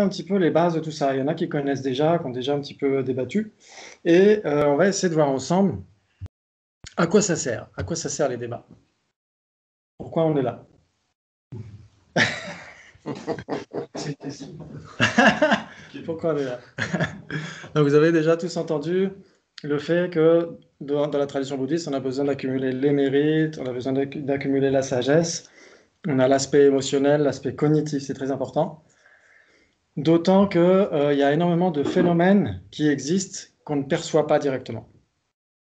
un petit peu les bases de tout ça. Il y en a qui connaissent déjà, qui ont déjà un petit peu débattu. Et on va essayer de voir ensemble à quoi ça sert. À quoi ça sert les débats? Pourquoi on est là? Pourquoi on est là? Donc vous avez déjà tous entendu le fait que dans la tradition bouddhiste, on a besoin d'accumuler les mérites, on a besoin d'accumuler la sagesse, on a l'aspect émotionnel, l'aspect cognitif, c'est très important. D'autant qu'il y a énormément de phénomènes qui existent qu'on ne perçoit pas directement.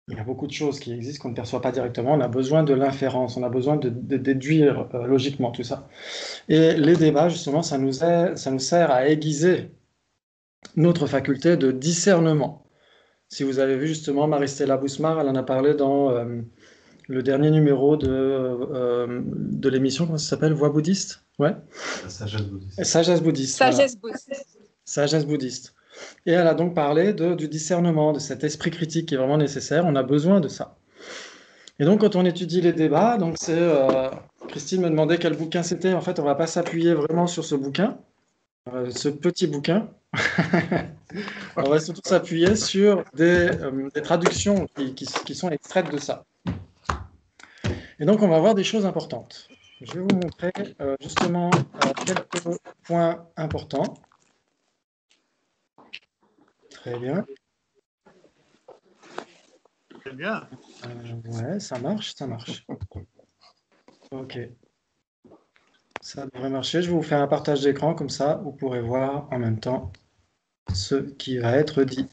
Il y a beaucoup de choses qui existent qu'on ne perçoit pas directement. On a besoin de l'inférence, on a besoin de déduire logiquement tout ça. Et les débats, justement, ça nous sert à aiguiser notre faculté de discernement. Si vous avez vu justement Maristella Bousmar, elle en a parlé dans le dernier numéro de l'émission, comment ça s'appelle? Voix bouddhiste? Ouais. La sagesse bouddhiste. Sagesse bouddhiste. Sagesse voilà. bouddhiste. Sagesse bouddhiste. Et elle a donc parlé du discernement, de cet esprit critique qui est vraiment nécessaire. On a besoin de ça. Et donc, quand on étudie les débats, donc Christine me demandait quel bouquin c'était. En fait, on ne va pas s'appuyer vraiment sur ce bouquin, ce petit bouquin. On va surtout s'appuyer sur des traductions qui sont extraites de ça. Et donc, on va voir des choses importantes. Je vais vous montrer justement quelques points importants. Très bien. Très bien. Ouais, ça marche, ça marche. Ok. Ça devrait marcher. Je vais vous faire un partage d'écran, comme ça, vous pourrez voir en même temps ce qui va être dit.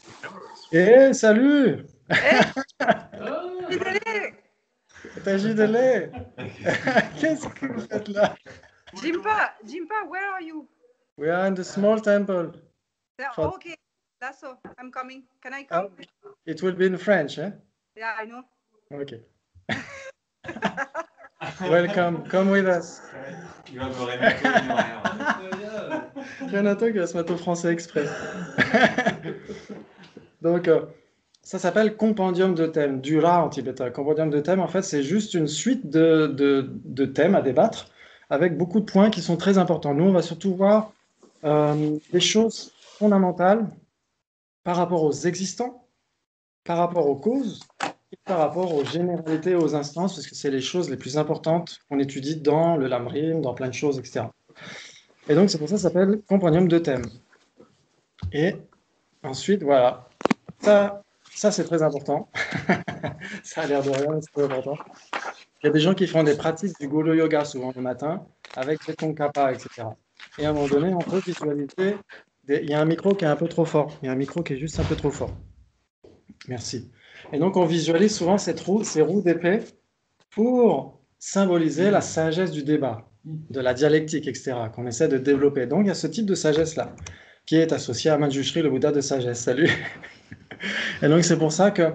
Eh, salut! T'as Gidelé! Qu'est-ce que vous faites là? Jimpa, where are you? We are in the small temple. Oh, okay, that's all. I'm coming. Can I come? It will be in French, eh? Yeah, I know. Okay. Welcome, come with us. Il va me rien. Renato qui va se mettre au français exprès. Donc, ça s'appelle compendium de thèmes, dura en tibétain. Compendium de thèmes, en fait, c'est juste une suite de thèmes à débattre avec beaucoup de points qui sont très importants. Nous, on va surtout voir des choses fondamentales par rapport aux existants, par rapport aux causes et par rapport aux généralités, aux instances, parce que c'est les choses les plus importantes qu'on étudie dans le Lamrim, dans plein de choses, etc. Et donc, c'est pour ça que ça s'appelle compendium de thèmes. Et ensuite, voilà. Ça c'est très important. Ça a l'air de rien, mais c'est très important. Il y a des gens qui font des pratiques du Golo Yoga souvent le matin, avec des Tsongkhapa, etc. Et à un moment donné, on peut visualiser... Il y a un micro qui est un peu trop fort. Il y a un micro qui est juste un peu trop fort. Merci. Et donc, on visualise souvent ces roues d'épée pour symboliser la sagesse du débat, de la dialectique, etc., qu'on essaie de développer. Donc, il y a ce type de sagesse-là, qui est associé à Manjushri, le Bouddha de sagesse. Salut. Et donc, c'est pour ça que,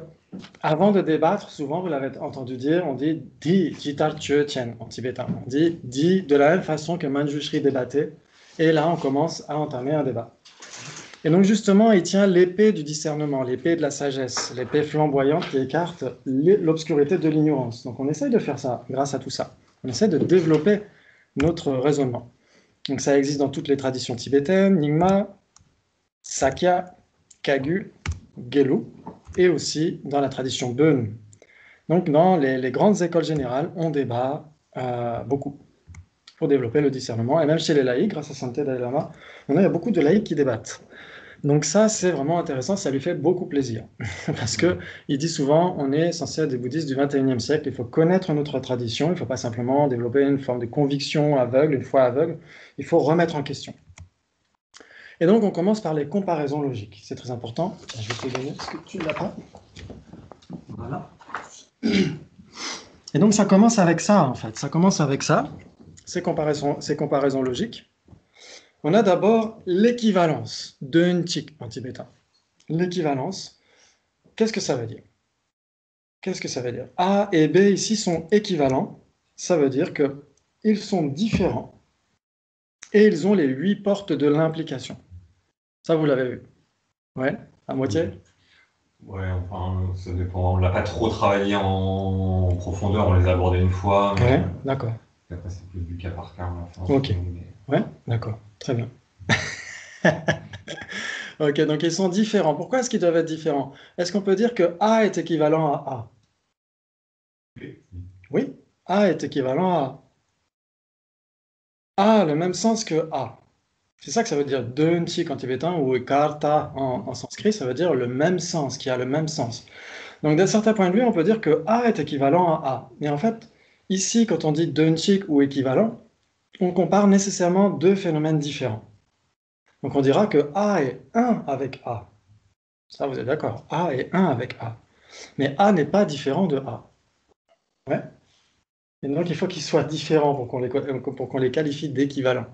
avant de débattre, souvent, vous l'avez entendu dire, on dit « di jitar chö tien » en tibétain. On dit « di » de la même façon que Manjushri débattait. Et là, on commence à entamer un débat. Et donc, justement, il tient l'épée du discernement, l'épée de la sagesse, l'épée flamboyante qui écarte l'obscurité de l'ignorance. Donc, on essaye de faire ça grâce à tout ça. On essaie de développer notre raisonnement. Donc, ça existe dans toutes les traditions tibétaines, Nyingma, Sakya, Kagyu, Gelug, et aussi dans la tradition Bön. Donc, dans les grandes écoles générales, on débat beaucoup pour développer le discernement. Et même chez les laïcs, grâce à Santé Dalai Lama, il y a beaucoup de laïcs qui débattent. Donc ça, c'est vraiment intéressant, ça lui fait beaucoup plaisir. Parce qu'il dit souvent, on est censé être des bouddhistes du 21e siècle, il faut connaître notre tradition, il ne faut pas simplement développer une forme de conviction aveugle, une foi aveugle, il faut remettre en question. Et donc, on commence par les comparaisons logiques. C'est très important. Je vais te donner, est-ce que tu l'as pas? Voilà. Et donc, ça commence avec ça, en fait. Ça commence avec ça, ces comparaisons logiques. On a d'abord l'équivalence, Dönchik en tibétain. L'équivalence, qu'est-ce que ça veut dire? Qu'est-ce que ça veut dire? A et B ici sont équivalents, ça veut dire qu'ils sont différents et ils ont les 8 portes de l'implication. Ça, vous l'avez vu? Ouais, à moitié? Ouais, enfin, ça dépend. On ne l'a pas trop travaillé en profondeur, on les a abordés une fois. Mais... Ouais, d'accord. Après, c'est plus du cas par cas. Ok. Ouais, d'accord, très bien. Ok, donc ils sont différents. Pourquoi est-ce qu'ils doivent être différents? Est-ce qu'on peut dire que A est équivalent à A? Oui, A est équivalent à A. A a le même sens que A. C'est ça que ça veut dire dönti en tibétain ou karta en sanskrit, ça veut dire le même sens, qui a le même sens. Donc d'un certain point de vue, on peut dire que A est équivalent à A. Mais en fait, ici, quand on dit döntik ou équivalent, on compare nécessairement deux phénomènes différents. Donc on dira que A est 1 avec A. Ça, vous êtes d'accord? A est 1 avec A. Mais A n'est pas différent de A. Ouais. Et donc il faut qu'ils soient différents pour qu'on les qualifie d'équivalents.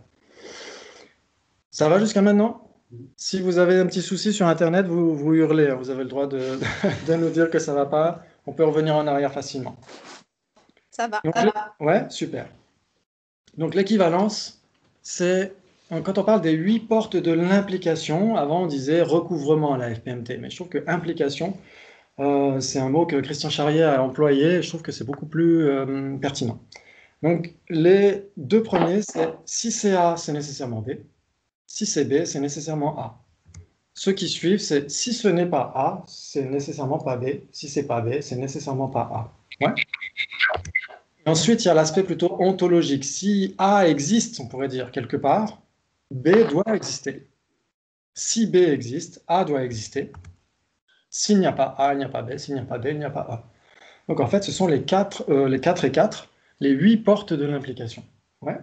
Ça va jusqu'à maintenant? Si vous avez un petit souci sur Internet, vous hurlez, hein. Vous avez le droit de, de nous dire que ça ne va pas. On peut revenir en arrière facilement. Ça va. Donc, ouais, super. Donc l'équivalence, c'est quand on parle des 8 portes de l'implication. Avant on disait recouvrement à la FPMT, mais je trouve que implication, c'est un mot que Christian Charrier a employé. Et je trouve que c'est beaucoup plus pertinent. Donc les deux premiers, c'est si c'est A, c'est nécessairement B. Si c'est B, c'est nécessairement A. Ceux qui suivent, c'est si ce n'est pas A, c'est nécessairement pas B. Si c'est pas B, c'est nécessairement pas A. Ouais. Et ensuite, il y a l'aspect plutôt ontologique. Si A existe, on pourrait dire quelque part, B doit exister. Si B existe, A doit exister. S'il n'y a pas A, il n'y a pas B. S'il n'y a pas B, il n'y a pas A. Donc en fait, ce sont les 4 et 4, les 8 portes de l'implication. Ouais.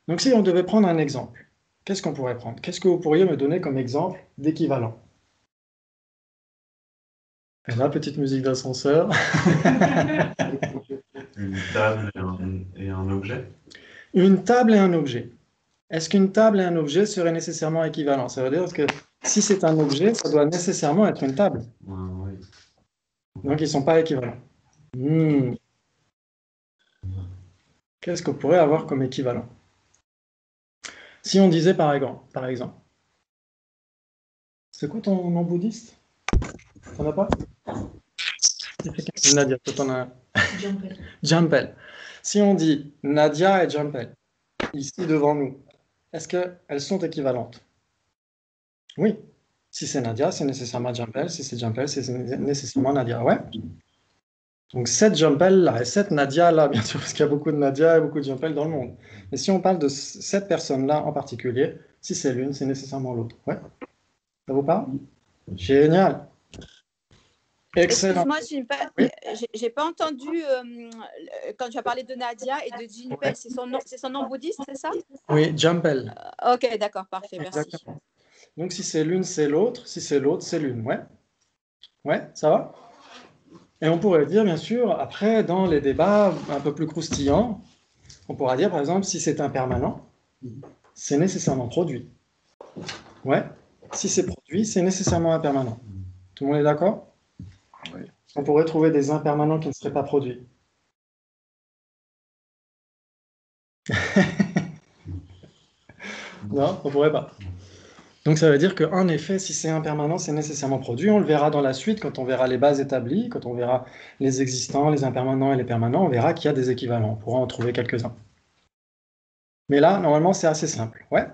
Donc si on devait prendre un exemple, qu'est-ce qu'on pourrait prendre? Qu'est-ce que vous pourriez me donner comme exemple d'équivalent? Et là, petite musique d'ascenseur. Une table et un objet. Une table et un objet. Est-ce qu'une table et un objet seraient nécessairement équivalents? Ça veut dire que si c'est un objet, ça doit nécessairement être une table. Oui. Donc ils ne sont pas équivalents. Qu'est-ce qu'on pourrait avoir comme équivalent? Si on disait par exemple, c'est quoi ton nom bouddhiste? T'en as pas? Nadia, toi t'en as un. Jumpel. Jumpel. Si on dit Nadia et Jumpel, ici devant nous, est-ce qu'elles sont équivalentes? Oui. Si c'est Nadia, c'est nécessairement Jumpel. Si c'est Jumpel, c'est nécessairement Nadia. Ouais. Donc cette Jumpel là et cette Nadia là, bien sûr, parce qu'il y a beaucoup de Nadia et beaucoup de Jumpel dans le monde. Mais si on parle de cette personne-là en particulier, si c'est l'une, c'est nécessairement l'autre. Ouais. Ça vous parle? Génial. Excellent. Excuse-moi, Oui. j'ai pas entendu quand tu as parlé de Nadia et de Jinpel. Ouais. C'est son nom bouddhiste, c'est ça? Oui, Jumpel. Ok, d'accord, parfait, merci. Exactement. Donc si c'est l'une, c'est l'autre. Si c'est l'autre, c'est l'une. Ouais. Ouais, ça va? Et on pourrait dire, bien sûr, après, dans les débats un peu plus croustillants, on pourra dire, par exemple, si c'est impermanent, c'est nécessairement produit. Ouais. Si c'est produit, c'est nécessairement impermanent. Tout le monde est d'accord? Oui. On pourrait trouver des impermanents qui ne seraient pas produits. Non, on pourrait pas. Donc ça veut dire qu'en effet, si c'est impermanent, c'est nécessairement produit. On le verra dans la suite, quand on verra les bases établies, quand on verra les existants, les impermanents et les permanents, on verra qu'il y a des équivalents. On pourra en trouver quelques-uns. Mais là, normalement, c'est assez simple. Ouais.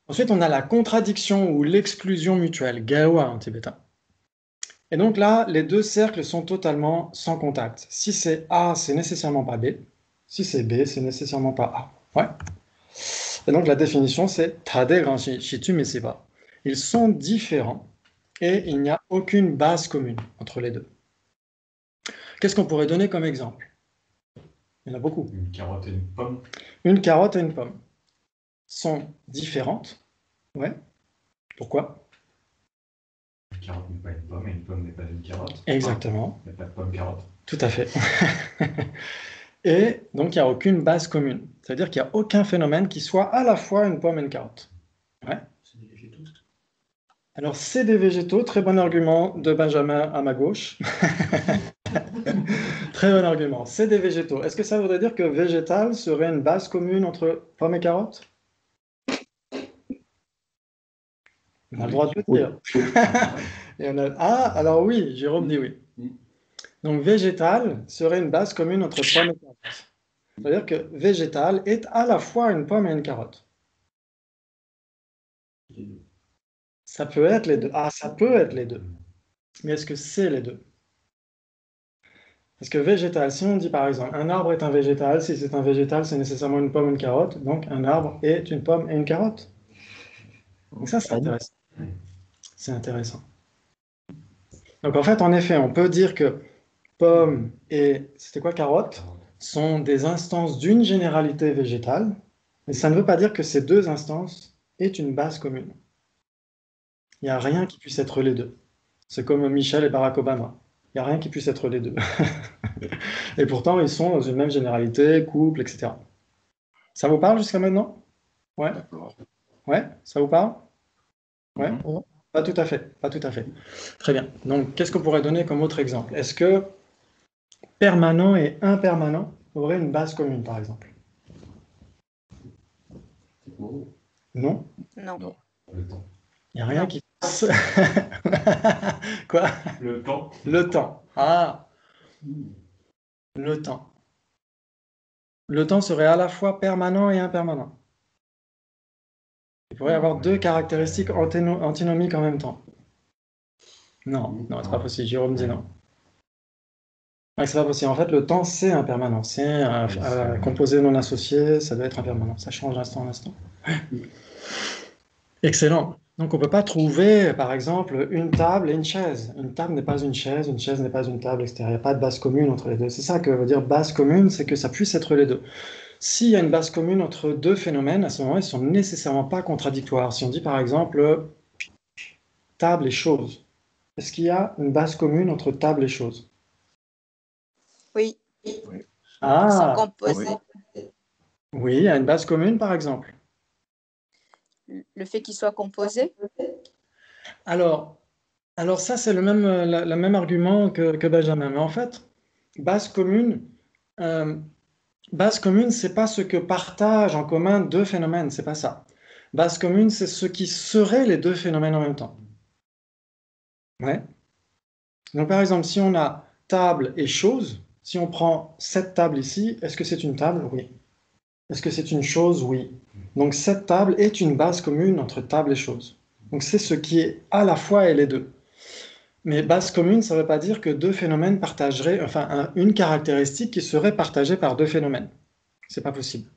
Ensuite, on a la contradiction ou l'exclusion mutuelle, gawa en tibétain. Et donc là, les deux cercles sont totalement sans contact. Si c'est A, c'est nécessairement pas B. Si c'est B, c'est nécessairement pas A. Ouais. Et donc la définition, c'est Tade Ranshi Shitu Mesiba. Ils sont différents et il n'y a aucune base commune entre les deux. Qu'est-ce qu'on pourrait donner comme exemple? Il y en a beaucoup. Une carotte et une pomme. Une carotte et une pomme sont différentes. Ouais. Pourquoi? Une carotte n'est pas une pomme et une pomme n'est pas une carotte. Exactement. Il n'y a pas de pomme carotte. Tout à fait. Et donc, il n'y a aucune base commune. C'est-à-dire qu'il n'y a aucun phénomène qui soit à la fois une pomme et une carotte. Ouais. C'est des végétaux. Alors, c'est des végétaux. Très bon argument de Benjamin à ma gauche. Très bon argument. C'est des végétaux. Est-ce que ça voudrait dire que végétal serait une base commune entre pomme et carotte? On a le droit de le dire. Et on a... Ah, alors oui, Jérôme dit oui. Donc, végétal serait une base commune entre pomme et carotte. C'est-à-dire que végétal est à la fois une pomme et une carotte. les deux. Ça peut être les deux. Ah, ça peut être les deux. Mais est-ce que c'est les deux? Parce que végétal, si on dit par exemple, un arbre est un végétal, si c'est un végétal, c'est nécessairement une pomme, une carotte. Donc, un arbre est une pomme et une carotte. Donc ça, c'est intéressant. C'est intéressant. Donc en fait, en effet, on peut dire que pomme et, c'était quoi, carotte, sont des instances d'une généralité végétale, mais ça ne veut pas dire que ces deux instances aient une base commune. Il n'y a rien qui puisse être les deux. C'est comme Michel et Barack Obama. Il n'y a rien qui puisse être les deux. Et pourtant, ils sont dans une même généralité, couple, etc. Ça vous parle jusqu'à maintenant? Ouais? D'accord. Ouais? Ça vous parle? Ouais? Mhm. Pas tout à fait. Pas tout à fait. Très bien. Donc, qu'est-ce qu'on pourrait donner comme autre exemple? Est-ce que permanent et impermanent auraient une base commune, par exemple? Oh. Non? Non. Non. Le temps. Il n'y a rien Non. qui passe. Quoi? Le temps. Le temps. Ah, Hmm. le temps. Le temps serait à la fois permanent et impermanent. Il pourrait y avoir deux caractéristiques antinomiques en même temps. Non, non, c'est pas possible. Jérôme dit non. Ouais, c'est pas possible. En fait, le temps, c'est impermanent. C'est un composé non associé, ça doit être impermanent. Ça change d'instant en instant. Excellent. Donc, on ne peut pas trouver, par exemple, une table et une chaise. Une table n'est pas une chaise n'est pas une table, etc. Il n'y a pas de base commune entre les deux. C'est ça que veut dire base commune, c'est que ça puisse être les deux. S'il y a une base commune entre deux phénomènes, à ce moment-là, ils ne sont nécessairement pas contradictoires. Si on dit, par exemple, table et chose, est-ce qu'il y a une base commune entre table et chose? Oui. Ah, Ils sont composés. oui, il y a une base commune, par exemple. Le fait qu'ils soient composés. Alors ça, c'est le même argument que Benjamin. Mais en fait, base commune, c'est pas ce que partagent en commun deux phénomènes, c'est pas ça. Base commune, c'est ce qui serait les deux phénomènes en même temps. Ouais. Donc, par exemple, si on a table et chose, si on prend cette table ici, est-ce que c'est une table? Oui. Est-ce que c'est une chose? Oui. Donc, cette table est une base commune entre table et chose. Donc, c'est ce qui est à la fois et les deux. Mais base commune, ça ne veut pas dire que deux phénomènes partageraient, enfin, une caractéristique qui serait partagée par deux phénomènes. C'est pas possible.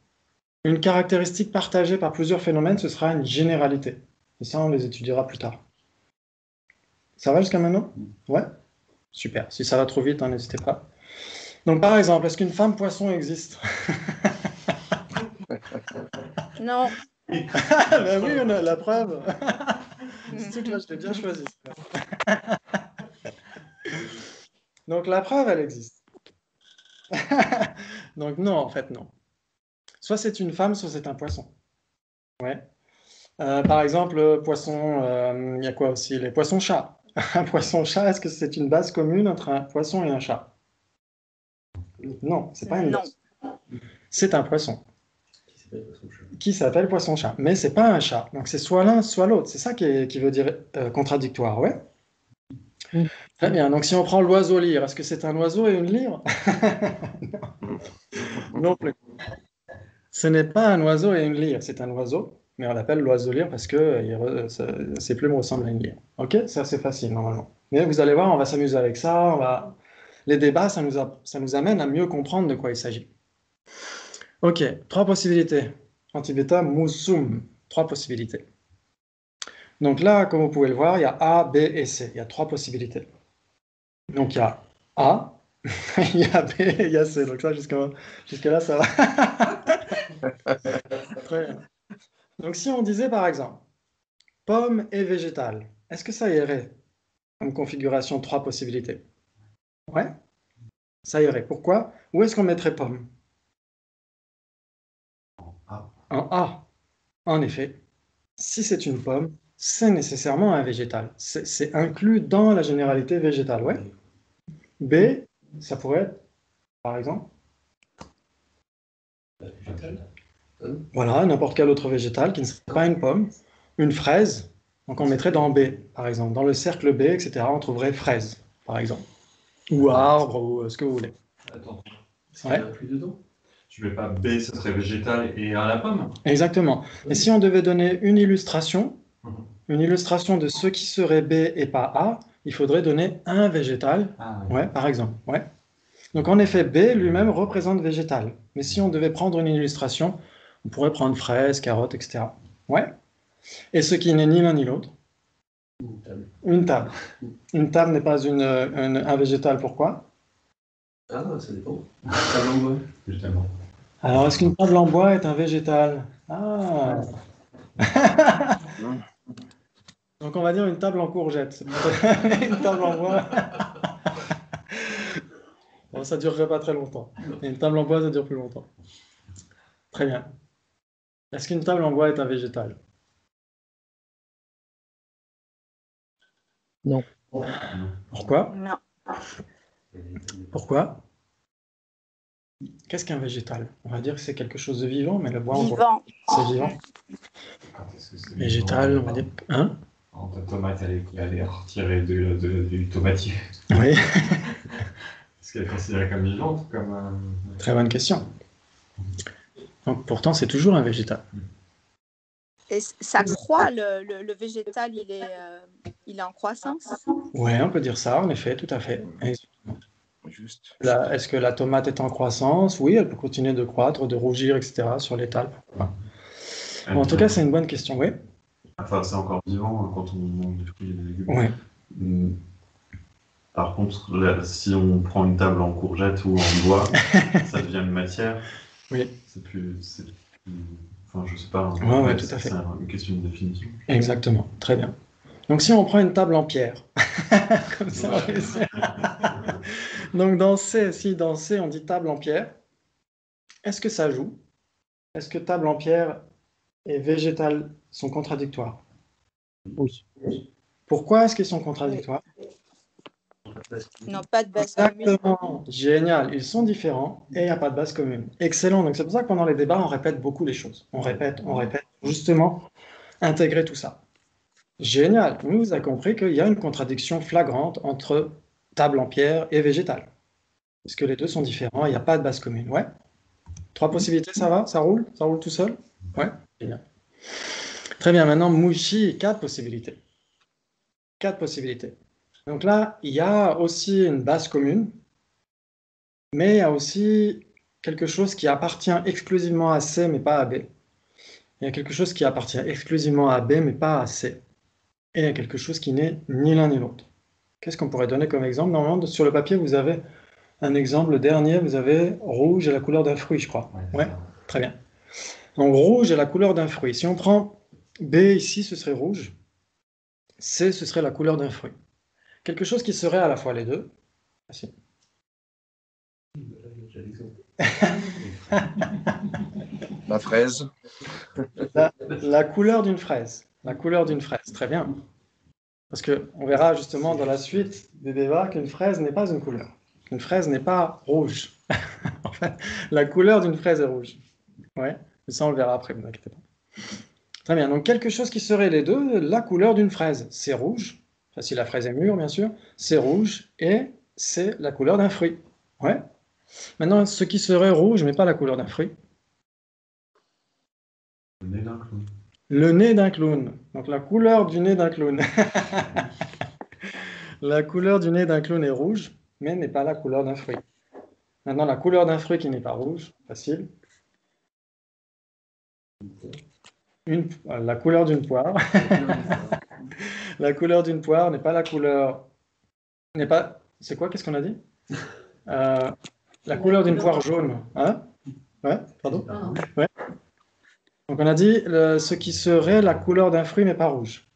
Une caractéristique partagée par plusieurs phénomènes, ce sera une généralité. Et ça, on les étudiera plus tard. Ça va jusqu'à maintenant? Ouais? Super. Si ça va trop vite, n'hésitez pas. Donc, par exemple, est-ce qu'une femme poisson existe? Non. Ben oui, on a la preuve. Ce truc-là, je l'ai bien choisi. Donc, la preuve, elle existe. Donc, non, en fait, non. Soit c'est une femme, soit c'est un poisson. Ouais. Par exemple, poisson, il y a quoi aussi? Les poissons-chats. Un poisson-chat, est-ce que c'est une base commune entre un poisson et un chat? Non, c'est pas une Non. base. C'est un poisson Qui s'appelle poisson-chat. qui s'appelle poisson-chat, mais c'est pas un chat. Donc c'est soit l'un, soit l'autre. C'est ça qui veut dire contradictoire, ouais? Très bien. Donc si on prend l'oiseau-lyre, est-ce que c'est un oiseau et une lyre? Non plus. Ce n'est pas un oiseau et une lyre, c'est un oiseau, mais on l'appelle l'oiseau-lyre parce que ses plumes ressemblent à une lyre. Ok? Ça, c'est facile normalement. Mais vous allez voir, on va s'amuser avec ça. Les débats, ça nous amène à mieux comprendre de quoi il s'agit. Ok, trois possibilités. En tibétain, musum. Trois possibilités. Donc là, comme vous pouvez le voir, il y a A, B et C. Il y a trois possibilités. Donc il y a A, il y a B et il y a C. Donc ça, jusque-là, ça va. Très bien. Donc si on disait par exemple pomme et végétal, est-ce que ça irait comme configuration trois possibilités? Ouais, ça irait. Pourquoi? Où est-ce qu'on mettrait pomme? En A. En effet, si c'est une pomme, c'est nécessairement un végétal. C'est inclus dans la généralité végétale, ouais. B, ça pourrait être, par exemple, Végétal. voilà, n'importe quel autre végétal qui ne serait pas une pomme, une fraise, donc on mettrait dans B, par exemple. Dans le cercle B, etc., on trouverait fraise, par exemple. Ou arbre, ou ce que vous voulez. Attends, Est-ce qu'il y en a plus dedans? tu mets pas B, ça serait végétal et A la pomme? Exactement. Et si on devait donner une illustration, une illustration de ce qui serait B et pas A, il faudrait donner un végétal, Ah, oui. ouais, par exemple. Ouais. Donc en effet, B lui-même représente végétal. Mais si on devait prendre une illustration, on pourrait prendre fraise, carotte, etc. Ouais. Et ce qui n'est ni l'un ni l'autre, Une table. une table. Une table n'est pas un végétal, pourquoi? Ah, ça dépend. Table en bois. Justement. Alors, est-ce qu'une table en bois est un végétal? Ah. Donc on va dire une table en courgette. C'est peut-être une table en bois. Bon, ça ne durerait pas très longtemps. Et une table en bois, ça dure plus longtemps. Très bien. Est-ce qu'une table en bois est un végétal? Non. Pourquoi? Non. Pourquoi? Qu'est-ce qu'un végétal? On va dire que c'est quelque chose de vivant, mais le bois, on voit. Vivant. C'est vivant. Quand est-ce que c'est Végétal, on va dire. Hein? Ta tomate, elle est retirée du tomatier. Oui, Est-ce qu'elle est considérée comme vivante ou comme... très bonne question. Donc, pourtant, c'est toujours un végétal. Et ça croît, le végétal, il est en croissance. Oui, on peut dire ça, en effet, tout à fait. Juste. Est-ce que la tomate est en croissance? Oui, elle peut continuer de croître, de rougir, etc. sur l'étal. Bon, en tout cas, c'est une bonne question, oui. Enfin, c'est encore vivant quand on mange des fruits et des légumes. Oui, Par contre, là, si on prend une table en courgette ou en bois, ça devient une matière. oui, Enfin, je sais pas. Ouais, Ouais, tout à fait. C'est une question de définition. exactement. Très bien. Donc, si on prend une table en pierre, comme ça, on réussit. Donc, dans C, on dit table en pierre, est-ce que ça joue? Est-ce que table en pierre et végétal sont contradictoires? Oui. Pourquoi est-ce qu'ils sont contradictoires? Non, pas de base commune. Exactement, génial. Ils sont différents et il n'y a pas de base commune. Excellent. Donc c'est pour ça que pendant les débats, on répète beaucoup les choses. On répète, justement, intégrer tout ça. Génial. Nous, vous avez compris qu'il y a une contradiction flagrante entre table en pierre et végétal. Parce que les deux sont différents, il n'y a pas de base commune. Ouais. 3 possibilités, ça va? Ça roule? Ça roule tout seul? Ouais. Génial. Très bien. Maintenant, Mouchi, 4 possibilités. 4 possibilités. Donc là, il y a aussi une base commune, mais il y a aussi quelque chose qui appartient exclusivement à C, mais pas à B. Il y a quelque chose qui appartient exclusivement à B, mais pas à C. Et il y a quelque chose qui n'est ni l'un ni l'autre. Qu'est-ce qu'on pourrait donner comme exemple? Normalement, sur le papier, vous avez un exemple. Le dernier, vous avez rouge et la couleur d'un fruit, je crois. Ouais, très bien. Donc rouge est la couleur d'un fruit. Si on prend B ici, ce serait rouge. C, ce serait la couleur d'un fruit. Quelque chose qui serait à la fois les deux. Facile. La fraise. La couleur d'une fraise. La couleur d'une fraise, très bien. Parce qu'on verra justement dans la suite des débats qu'une fraise n'est pas une couleur. Une fraise n'est pas rouge. En fait, la couleur d'une fraise est rouge. Ouais, mais ça on le verra après, ne vous inquiétez pas. Très bien, donc quelque chose qui serait les deux, la couleur d'une fraise, c'est rouge. Enfin, si la fraise est mûre, bien sûr, c'est rouge et c'est la couleur d'un fruit. Ouais. Maintenant, ce qui serait rouge, mais pas la couleur d'un fruit. Le nez d'un clown. Le nez d'un clown. Donc la couleur du nez d'un clown. La couleur du nez d'un clown est rouge, mais n'est pas la couleur d'un fruit. Maintenant, la couleur d'un fruit qui n'est pas rouge, facile. La couleur d'une poire. La couleur d'une poire n'est pas la couleur... N'est pas... C'est quoi? Qu'est-ce qu'on a dit? La couleur d'une poire jaune. Hein? Ouais, pardon? Ouais. Donc on a dit ce qui serait la couleur d'un fruit, mais pas rouge.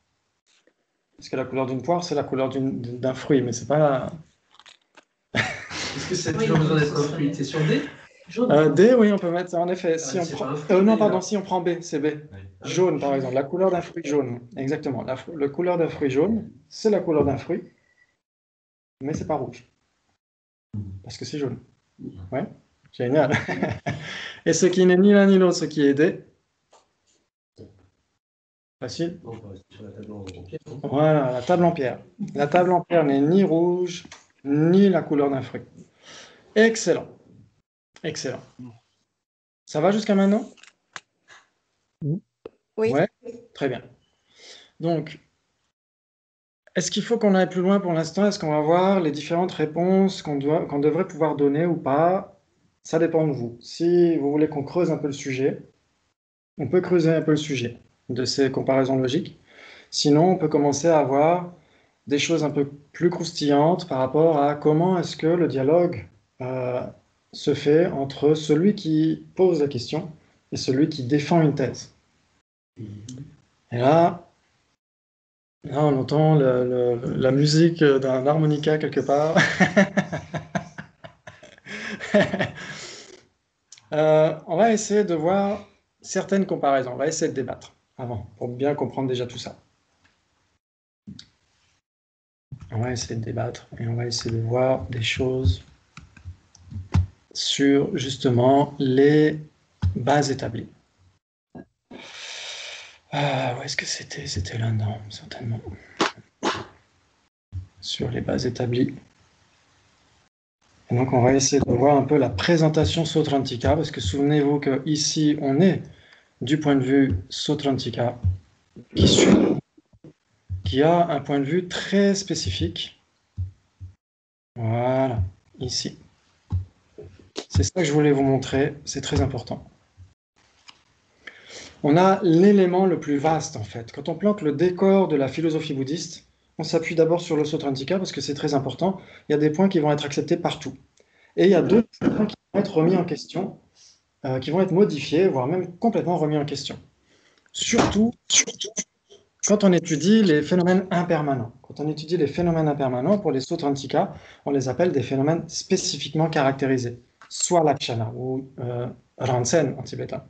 Parce que la couleur d'une poire, c'est la couleur d'un fruit, mais c'est pas la... Est-ce que c'est toujours besoin d'être un fruit? C'est sur D? D, oui, on peut mettre ça, en effet. Si on c'est prend... pas un fruit, non, D, pardon, alors. si on prend B, c'est B. Jaune, par exemple. La couleur d'un fruit jaune. Exactement. La couleur d'un fruit jaune, c'est la couleur d'un fruit, mais c'est pas rouge. Parce que c'est jaune. Ouais, génial. Et ce qui n'est ni l'un ni l'autre, ce qui est D. Facile. Non, on va rester sur la table en pierre. Non. Voilà, la table en pierre. La table en pierre n'est ni rouge, ni la couleur d'un fruit. Excellent. Excellent. Ça va jusqu'à maintenant? Oui. Ouais, très bien. Donc, est-ce qu'il faut qu'on aille plus loin pour l'instant? Est-ce qu'on va voir les différentes réponses qu'on devrait pouvoir donner ou pas? Ça dépend de vous. Si vous voulez qu'on creuse un peu le sujet, on peut creuser un peu le sujet de ces comparaisons logiques. Sinon, on peut commencer à voir des choses un peu plus croustillantes par rapport à comment est-ce que le dialogue se fait entre celui qui pose la question et celui qui défend une thèse. Et là, on entend la musique d'un harmonica quelque part. On va essayer de voir certaines comparaisons. On va essayer de débattre avant, pour bien comprendre déjà tout ça. On va essayer de débattre et on va essayer de voir des choses sur justement les bases établies. Où est-ce que c'était? C'était là-dedans, certainement. Sur les bases établies. Et donc on va essayer de voir un peu la présentation Sautrantika, parce que souvenez-vous qu'ici on est du point de vue Sautrantika qui a un point de vue très spécifique. Voilà, ici. C'est ça que je voulais vous montrer, c'est très important. On a l'élément le plus vaste, en fait. Quand on plante le décor de la philosophie bouddhiste, on s'appuie d'abord sur le Sautrantika, parce que c'est très important. Il y a des points qui vont être acceptés partout. Et il y a d'autres points qui vont être remis en question, qui vont être modifiés, voire même complètement remis en question. Surtout quand on étudie les phénomènes impermanents. Quand on étudie les phénomènes impermanents, pour les Sautrantika, on les appelle des phénomènes spécifiquement caractérisés, soit Lakshana ou Ransen en tibétain.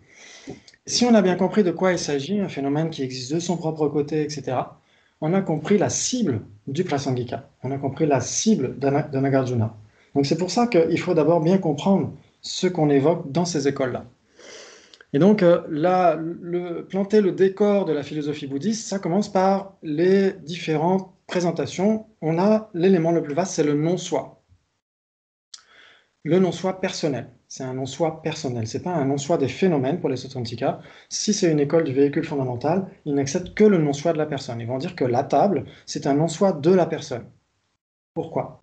Si on a bien compris de quoi il s'agit, un phénomène qui existe de son propre côté, etc., on a compris la cible du Prasangika, on a compris la cible de Nagarjuna. Donc c'est pour ça qu'il faut d'abord bien comprendre ce qu'on évoque dans ces écoles-là. Et donc là, planter le décor de la philosophie bouddhiste, ça commence par les différentes présentations. On a l'élément le plus vaste, c'est le non-soi. Le non-soi personnel. C'est un non-soi personnel. Ce n'est pas un non-soi des phénomènes pour les Sautrantika. Si c'est une école du véhicule fondamental, ils n'acceptent que le non-soi de la personne. Ils vont dire que la table, c'est un non-soi de la personne. Pourquoi?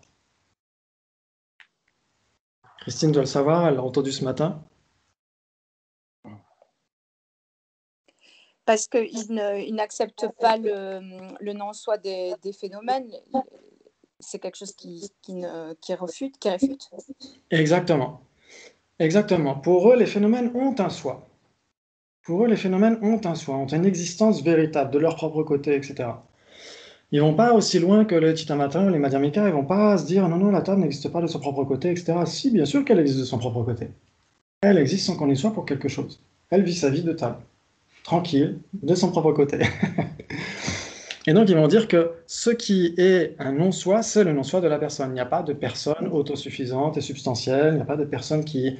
Christine doit le savoir, elle l'a entendu ce matin. Parce qu'ils n'acceptent pas le non-soi des phénomènes. C'est quelque chose qui réfute. Exactement. Exactement. Pour eux, les phénomènes ont un soi. Pour eux, les phénomènes ont un soi, ont une existence véritable de leur propre côté, etc. Ils vont pas aussi loin que les Chitamata ou les Madhyamika, ils vont pas se dire non, non, la table n'existe pas de son propre côté, etc. Si, bien sûr qu'elle existe de son propre côté. Elle existe sans qu'on y soit pour quelque chose. Elle vit sa vie de table, tranquille, de son propre côté. Et donc, ils vont dire que ce qui est un non-soi, c'est le non-soi de la personne. Il n'y a pas de personne autosuffisante et substantielle, il n'y a pas de personne qui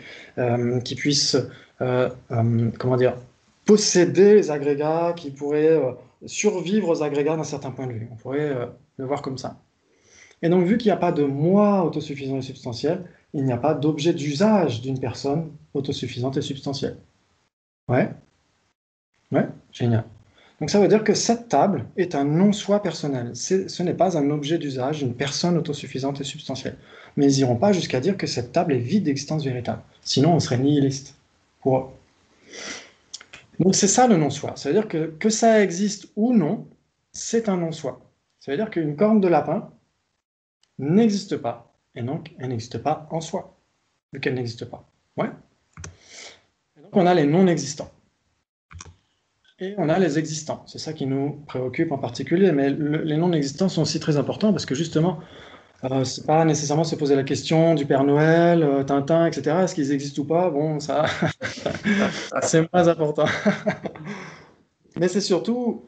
puisse, comment dire, posséder les agrégats, qui pourrait survivre aux agrégats d'un certain point de vue. On pourrait le voir comme ça. Et donc, vu qu'il n'y a pas de moi autosuffisant et substantiel, il n'y a pas d'objet d'usage d'une personne autosuffisante et substantielle. Ouais? Ouais? Génial. Donc ça veut dire que cette table est un non-soi personnel. Ce n'est pas un objet d'usage d'une personne autosuffisante et substantielle. Mais ils n'iront pas jusqu'à dire que cette table est vide d'existence véritable. Sinon, on serait nihiliste pour eux. Donc c'est ça le non-soi. Ça veut dire que ça existe ou non, c'est un non-soi. Ça veut dire qu'une corne de lapin n'existe pas. Et donc, elle n'existe pas en soi, vu qu'elle n'existe pas. Ouais. Et donc, on a les non-existants. Et on a les existants, c'est ça qui nous préoccupe en particulier, mais les non-existants sont aussi très importants parce que justement, c'est pas nécessairement se poser la question du Père Noël, Tintin, etc. Est-ce qu'ils existent ou pas? Bon, ça, c'est moins important. Mais c'est surtout,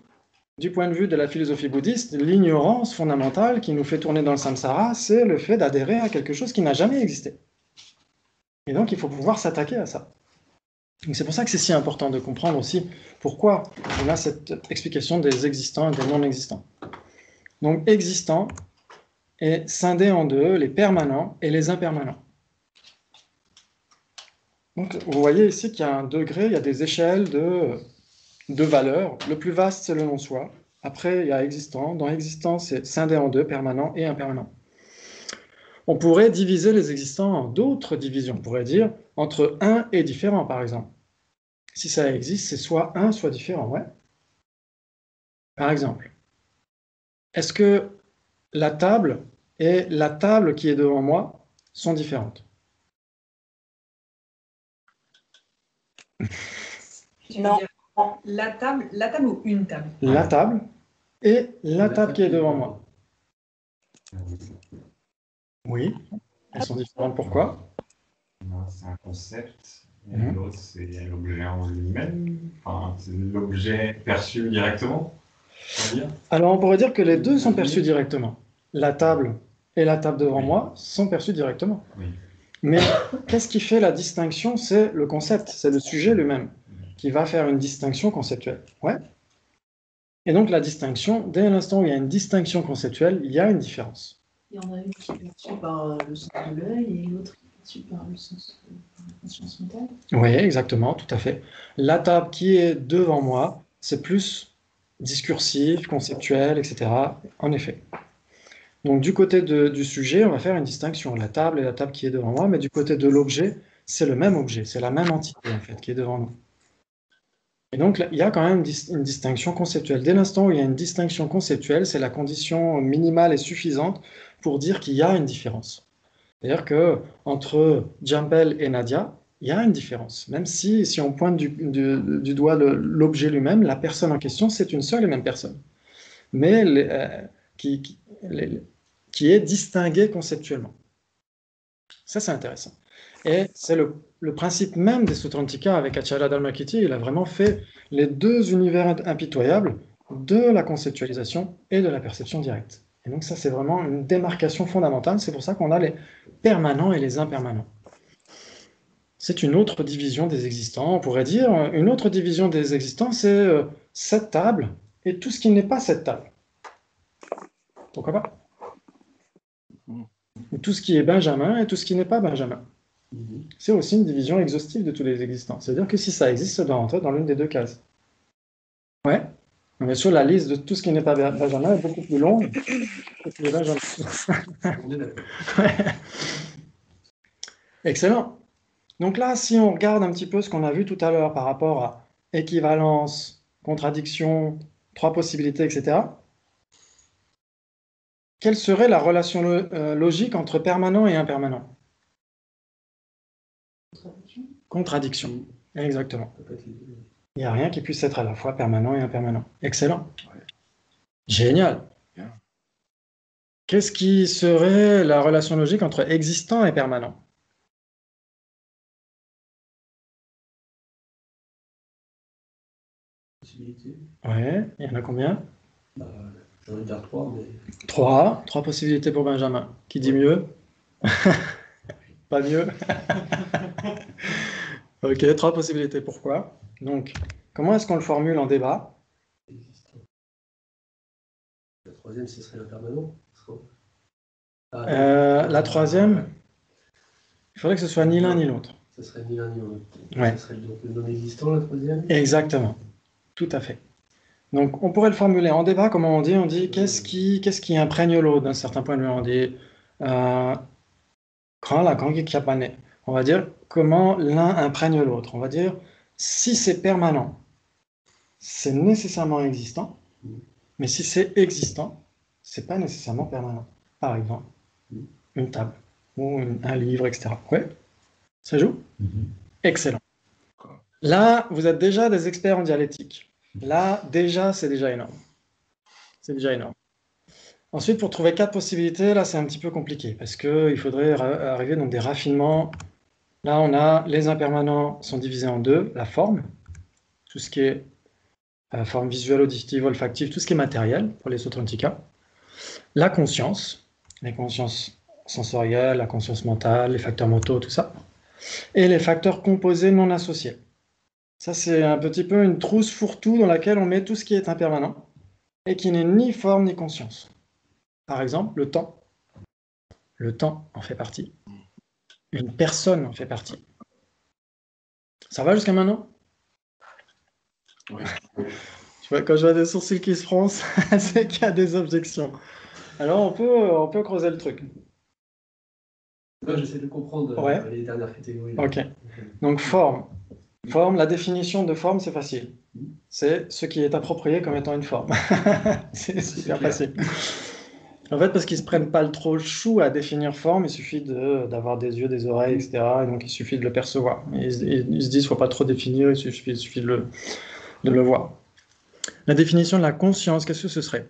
du point de vue de la philosophie bouddhiste, l'ignorance fondamentale qui nous fait tourner dans le samsara, c'est le fait d'adhérer à quelque chose qui n'a jamais existé. Et donc, il faut pouvoir s'attaquer à ça. Donc c'est pour ça que c'est si important de comprendre aussi pourquoi on a cette explication des existants et des non-existants. Donc existants est scindé en deux, les permanents et les impermanents. Donc vous voyez ici qu'il y a un degré, il y a des échelles de valeurs. Le plus vaste, c'est le non-soi, Après, il y a existant. Dans existant, c'est scindé en deux, permanent et impermanent. On pourrait diviser les existants en d'autres divisions. On pourrait dire entre un et différent, par exemple. Si ça existe, c'est soit un, soit différent, ouais. Par exemple, est-ce que la table et la table qui est devant moi sont différentes? Tu veux Non. dire la table ou une table? La table et la table qui est devant moi. Oui, elles sont différentes. Pourquoi? C'est un concept, et Mhm. l'autre, c'est l'objet en lui-même. Enfin, c'est l'objet perçu directement, on va dire. Alors, on pourrait dire que les deux sont perçus directement. La table et la table devant Oui. moi sont perçus directement. Oui. Mais qu'est-ce qui fait la distinction? C'est le concept, c'est le sujet lui-même qui va faire une distinction conceptuelle. Ouais. Et donc, la distinction, dès l'instant où il y a une distinction conceptuelle, il y a une différence. Il y en a une qui est perçue par le sens de l'œil et l'autre qui est perçue par le sens de par la conscience mentale. Oui, exactement, tout à fait. La table qui est devant moi, c'est plus discursif, conceptuel, etc. En effet. Donc du côté du sujet, on va faire une distinction, la table et la table qui est devant moi, mais du côté de l'objet, c'est le même objet, c'est la même entité en fait qui est devant nous. Et donc là, il y a quand même une distinction conceptuelle. Dès l'instant où il y a une distinction conceptuelle, c'est la condition minimale et suffisante pour dire qu'il y a une différence. C'est-à-dire que entre Jambel et Nadia, il y a une différence. Même si on pointe du doigt l'objet lui-même, la personne en question, c'est une seule et même personne. Mais qui est distinguée conceptuellement. Ça, c'est intéressant. Et c'est le principe même des Sutrantika avec Acharya Dharmakirti. Il a vraiment fait les deux univers impitoyables de la conceptualisation et de la perception directe. Et donc ça, c'est vraiment une démarcation fondamentale. C'est pour ça qu'on a les permanents et les impermanents. C'est une autre division des existants. On pourrait dire, une autre division des existants, c'est cette table et tout ce qui n'est pas cette table. Pourquoi pas? Ou tout ce qui est Benjamin et tout ce qui n'est pas Benjamin. C'est aussi une division exhaustive de tous les existants. C'est-à-dire que si ça existe, ça doit rentrer dans l'une des deux cases. Ouais. Mais bien sûr, la liste de tout ce qui n'est pas Benjamin est beaucoup plus longue que tous les Benjamins. Ouais. Excellent. Donc là, si on regarde un petit peu ce qu'on a vu tout à l'heure par rapport à équivalence, contradiction, trois possibilités, etc., quelle serait la relation logique entre permanent et impermanent? Contradiction. Exactement. Il n'y a rien qui puisse être à la fois permanent et impermanent. Excellent. Génial. Qu'est-ce qui serait la relation logique entre existant et permanent? Ouais, il y en a combien? J'en ai dire 3, mais. Trois possibilités pour Benjamin. Qui dit mieux? Pas mieux? Ok, 3 possibilités. Pourquoi? Donc, comment est-ce qu'on le formule en débat? La troisième, ce serait l'impermanent. La troisième, il faudrait que ce soit ni l'un ni l'autre. Ce serait ni l'un ni l'autre. Ouais. Ce serait donc le non-existant, la troisième. Exactement. Tout à fait. Donc, on pourrait le formuler en débat, comment on dit? On dit qu'est-ce qui imprègne l'autre d'un certain point de vue? On dit on va dire comment l'un imprègne l'autre. On va dire si c'est permanent, c'est nécessairement existant, mais si c'est existant, c'est pas nécessairement permanent. Par exemple, une table ou un livre, etc. Ouais, ça joue? Excellent. Là, vous êtes déjà des experts en dialectique. Là, déjà, c'est déjà énorme. C'est déjà énorme. Ensuite, pour trouver 4 possibilités, là, c'est un petit peu compliqué parce qu'il faudrait arriver dans des raffinements. Là, on a les impermanents sont divisés en deux, la forme, tout ce qui est forme visuelle, auditive, olfactive, tout ce qui est matériel pour les Sutrantika. La conscience, les consciences sensorielles, la conscience mentale, les facteurs motaux, tout ça. Et les facteurs composés non associés. Ça, c'est un petit peu une trousse fourre-tout dans laquelle on met tout ce qui est impermanent et qui n'est ni forme ni conscience. Par exemple, le temps. Le temps en fait partie. Une personne en fait partie. Ça va jusqu'à maintenant? Oui. vois, quand je vois des sourcils qui se froncent, c'est qu'il y a des objections. Alors, on peut creuser le truc. Moi, j'essaie de comprendre Ouais. les dernières catégories. Ok. Donc, forme. Forme, la définition de forme, c'est facile. C'est ce qui est approprié comme étant une forme. C'est super clair. facile. En fait, parce qu'ils ne se prennent pas trop le chou à définir forme, il suffit d'avoir des yeux, des oreilles, etc. Et donc, il suffit de le percevoir. Ils se disent qu'il ne faut pas trop définir, il suffit de le voir. La définition de la conscience, qu'est-ce que ce serait?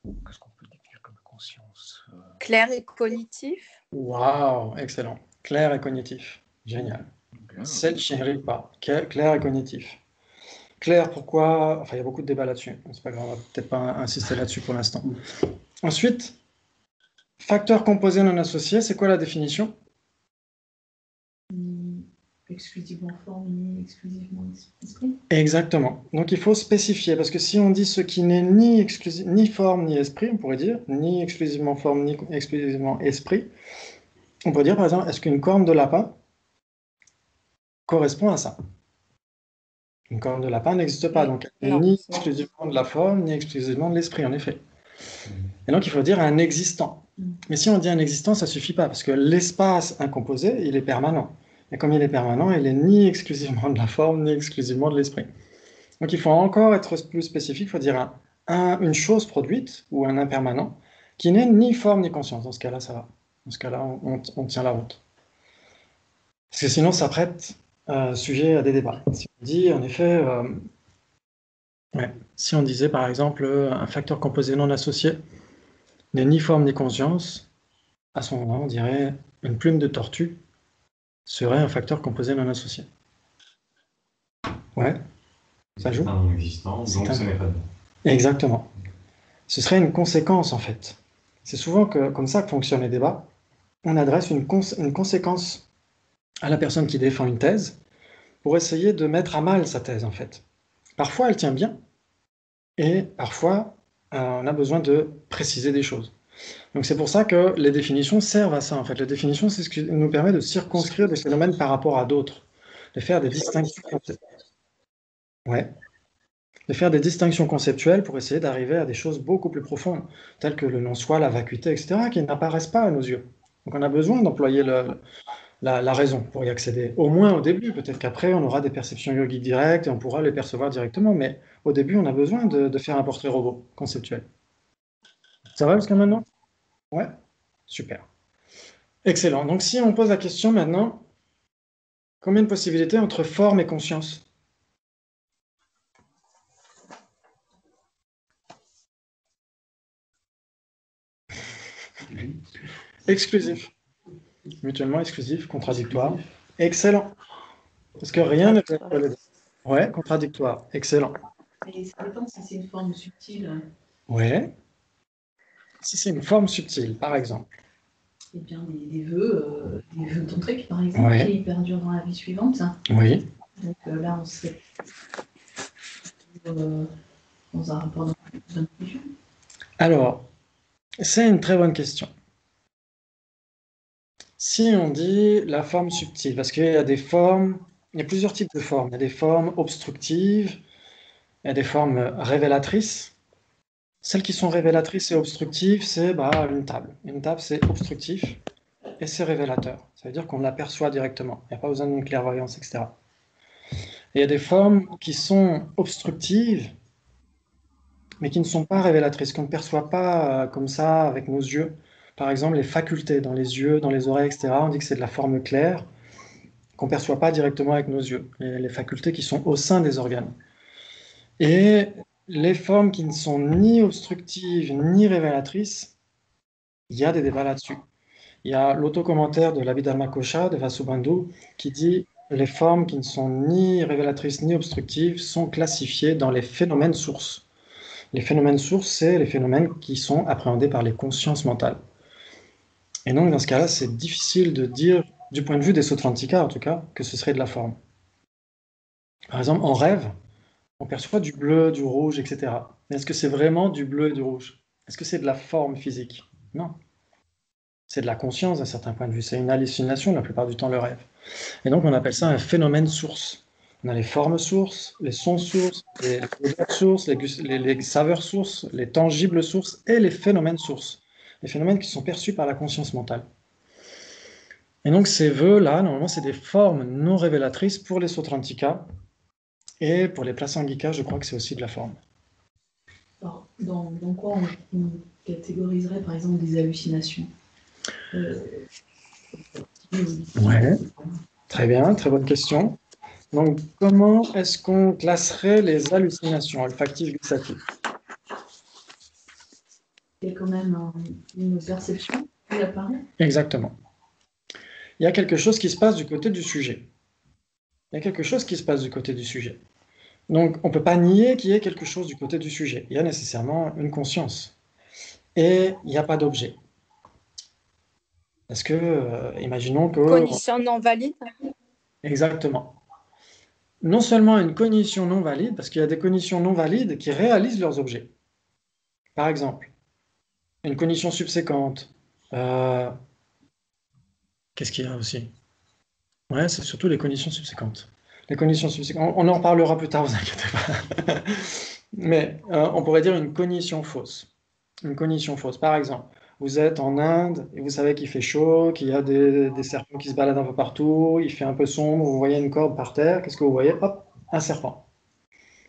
Qu'est-ce qu'on peut définir comme conscience? Clair et cognitif. Waouh, excellent. Clair et cognitif. Génial. Bien. Celle qui n'arrive pas. Clair et cognitif. Clair, pourquoi? Enfin, il y a beaucoup de débats là-dessus. C'est pas grave, on va peut-être pas insister là-dessus pour l'instant. Ensuite, facteur composé non associé, c'est quoi la définition? Ni exclusivement forme, ni exclusivement esprit. Exactement. Donc il faut spécifier, parce que si on dit ce qui n'est ni forme ni esprit, on pourrait dire, ni exclusivement forme ni exclusivement esprit, on pourrait dire par exemple, est-ce qu'une corne de lapin correspond à ça? Une corne de lapin n'existe pas, donc elle n'est Non. ni exclusivement de la forme, ni exclusivement de l'esprit, en effet. Et donc il faut dire un existant. Mais si on dit un existant, ça ne suffit pas, parce que l'espace incomposé, il est permanent. Et comme il est permanent, il n'est ni exclusivement de la forme, ni exclusivement de l'esprit. Donc il faut encore être plus spécifique, il faut dire une chose produite, ou un impermanent, qui n'est ni forme ni conscience. Dans ce cas-là, ça va. Dans ce cas-là, on tient la route. Parce que sinon, ça prête sujet à des débats. Si on dit, en effet, si on disait par exemple un facteur composé non associé n'est ni forme ni conscience, à ce moment-là, on dirait une plume de tortue serait un facteur composé non associé. Ouais, ça joue. C'est un existant, donc ce n'est pas de. Exactement. Ce serait une conséquence, en fait. C'est souvent comme ça que fonctionnent les débats. On adresse une conséquence à la personne qui défend une thèse pour essayer de mettre à mal sa thèse, en fait. Parfois, elle tient bien, et parfois, on a besoin de préciser des choses. Donc c'est pour ça que les définitions servent à ça, en fait. Les définitions, c'est ce qui nous permet de circonscrire des phénomènes par rapport à d'autres, de faire des distinctions conceptuelles. Ouais. De faire des distinctions conceptuelles pour essayer d'arriver à des choses beaucoup plus profondes, telles que le non-soi, la vacuité, etc., qui n'apparaissent pas à nos yeux. Donc on a besoin d'employer la raison pour y accéder, au moins au début. Peut-être qu'après, on aura des perceptions yogiques directes et on pourra les percevoir directement, mais au début, on a besoin de faire un portrait robot conceptuel. Ça va jusqu'à maintenant? Ouais? Super. Excellent. Donc si on pose la question maintenant, combien de possibilités entre forme et conscience? Exclusif. Mutuellement exclusif, contradictoire. Excellent. Parce que rien ne peut être les deux. Ouais, contradictoire. Excellent. Et ça dépend si c'est une forme subtile. Ouais. Si c'est une forme subtile, par exemple. Eh bien, des vœux tantriques, par exemple, Ouais. qui perdurent dans la vie suivante. Oui. Donc là, on serait dans un rapport d'inclusion. Alors, c'est une très bonne question. Si on dit la forme subtile, parce qu'il y a des formes, il y a plusieurs types de formes. Il y a des formes obstructives, il y a des formes révélatrices. Celles qui sont révélatrices et obstructives, c'est une table. Une table, c'est obstructif et c'est révélateur. Ça veut dire qu'on l'aperçoit directement. Il n'y a pas besoin d'une clairvoyance, etc. Et il y a des formes qui sont obstructives, mais qui ne sont pas révélatrices, qu'on ne perçoit pas comme ça avec nos yeux. Par exemple, les facultés dans les yeux, dans les oreilles, etc. On dit que c'est de la forme claire, qu'on ne perçoit pas directement avec nos yeux. Les facultés qui sont au sein des organes. Et les formes qui ne sont ni obstructives ni révélatrices, il y a des débats là-dessus. Il y a l'autocommentaire de l'Abhidharma Kosha de Vasubandhu qui dit les formes qui ne sont ni révélatrices ni obstructives sont classifiées dans les phénomènes sources. Les phénomènes sources, c'est les phénomènes qui sont appréhendés par les consciences mentales. Et donc, dans ce cas-là, c'est difficile de dire, du point de vue des Sautrantika en tout cas, que ce serait de la forme. Par exemple, en rêve, on perçoit du bleu, du rouge, etc. Mais est-ce que c'est vraiment du bleu et du rouge? Est-ce que c'est de la forme physique? Non. C'est de la conscience d'un certain point de vue. C'est une hallucination la plupart du temps, le rêve. Et donc, on appelle ça un phénomène source. On a les formes sources, les sons sources, les odeurs sources, les saveurs sources, les tangibles sources et les phénomènes sources. Les phénomènes qui sont perçus par la conscience mentale. Et donc ces vœux-là, normalement, c'est des formes non révélatrices pour les Sautrantika. Et pour les Prasangika, je crois que c'est aussi de la forme. Alors, dans quoi on catégoriserait par exemple des hallucinations Ouais, très bien, très bonne question. Donc, comment est-ce qu'on classerait les hallucinations olfactives gustatives? Il y a quand même une perception qui apparaît. Exactement. Il y a quelque chose qui se passe du côté du sujet. Il y a quelque chose qui se passe du côté du sujet. Donc, on ne peut pas nier qu'il y ait quelque chose du côté du sujet. Il y a nécessairement une conscience. Et il n'y a pas d'objet. Parce que, imaginons que... Cognition non valide. Exactement. Non seulement une cognition non valide, parce qu'il y a des cognitions non valides qui réalisent leurs objets. Par exemple, une cognition subséquente. Qu'est-ce qu'il y a aussi? Ouais, c'est surtout les cognitions subséquentes. Les cognitions subséquentes, on en reparlera plus tard, vous inquiétez pas. Mais on pourrait dire une cognition fausse. Une cognition fausse. Par exemple, vous êtes en Inde et vous savez qu'il fait chaud, qu'il y a des serpents qui se baladent un peu partout, il fait un peu sombre, vous voyez une corde par terre, qu'est-ce que vous voyez? Hop, un serpent.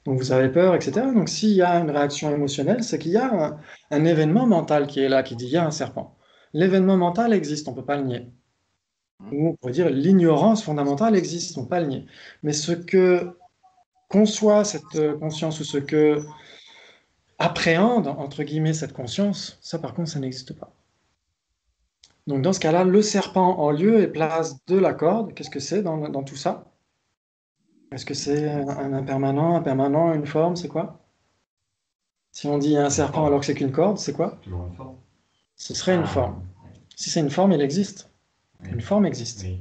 Donc vous avez peur, etc. Donc s'il y a une réaction émotionnelle, c'est qu'il y a un événement mental qui est là, qui dit il y a un serpent. L'événement mental existe, on ne peut pas le nier. Ou on pourrait dire l'ignorance fondamentale existe, on ne peut pas le nier. Mais ce que conçoit cette conscience ou ce que appréhende, entre guillemets, cette conscience, ça par contre, ça n'existe pas. Donc dans ce cas-là, le serpent en lieu et place de la corde, qu'est-ce que c'est dans tout ça? Est-ce que c'est un impermanent, une forme, c'est quoi? Si on dit un serpent alors que c'est qu'une corde, c'est quoi? Toujours une forme. Ce serait une forme. Si c'est une forme, elle existe. Une forme existe. Oui.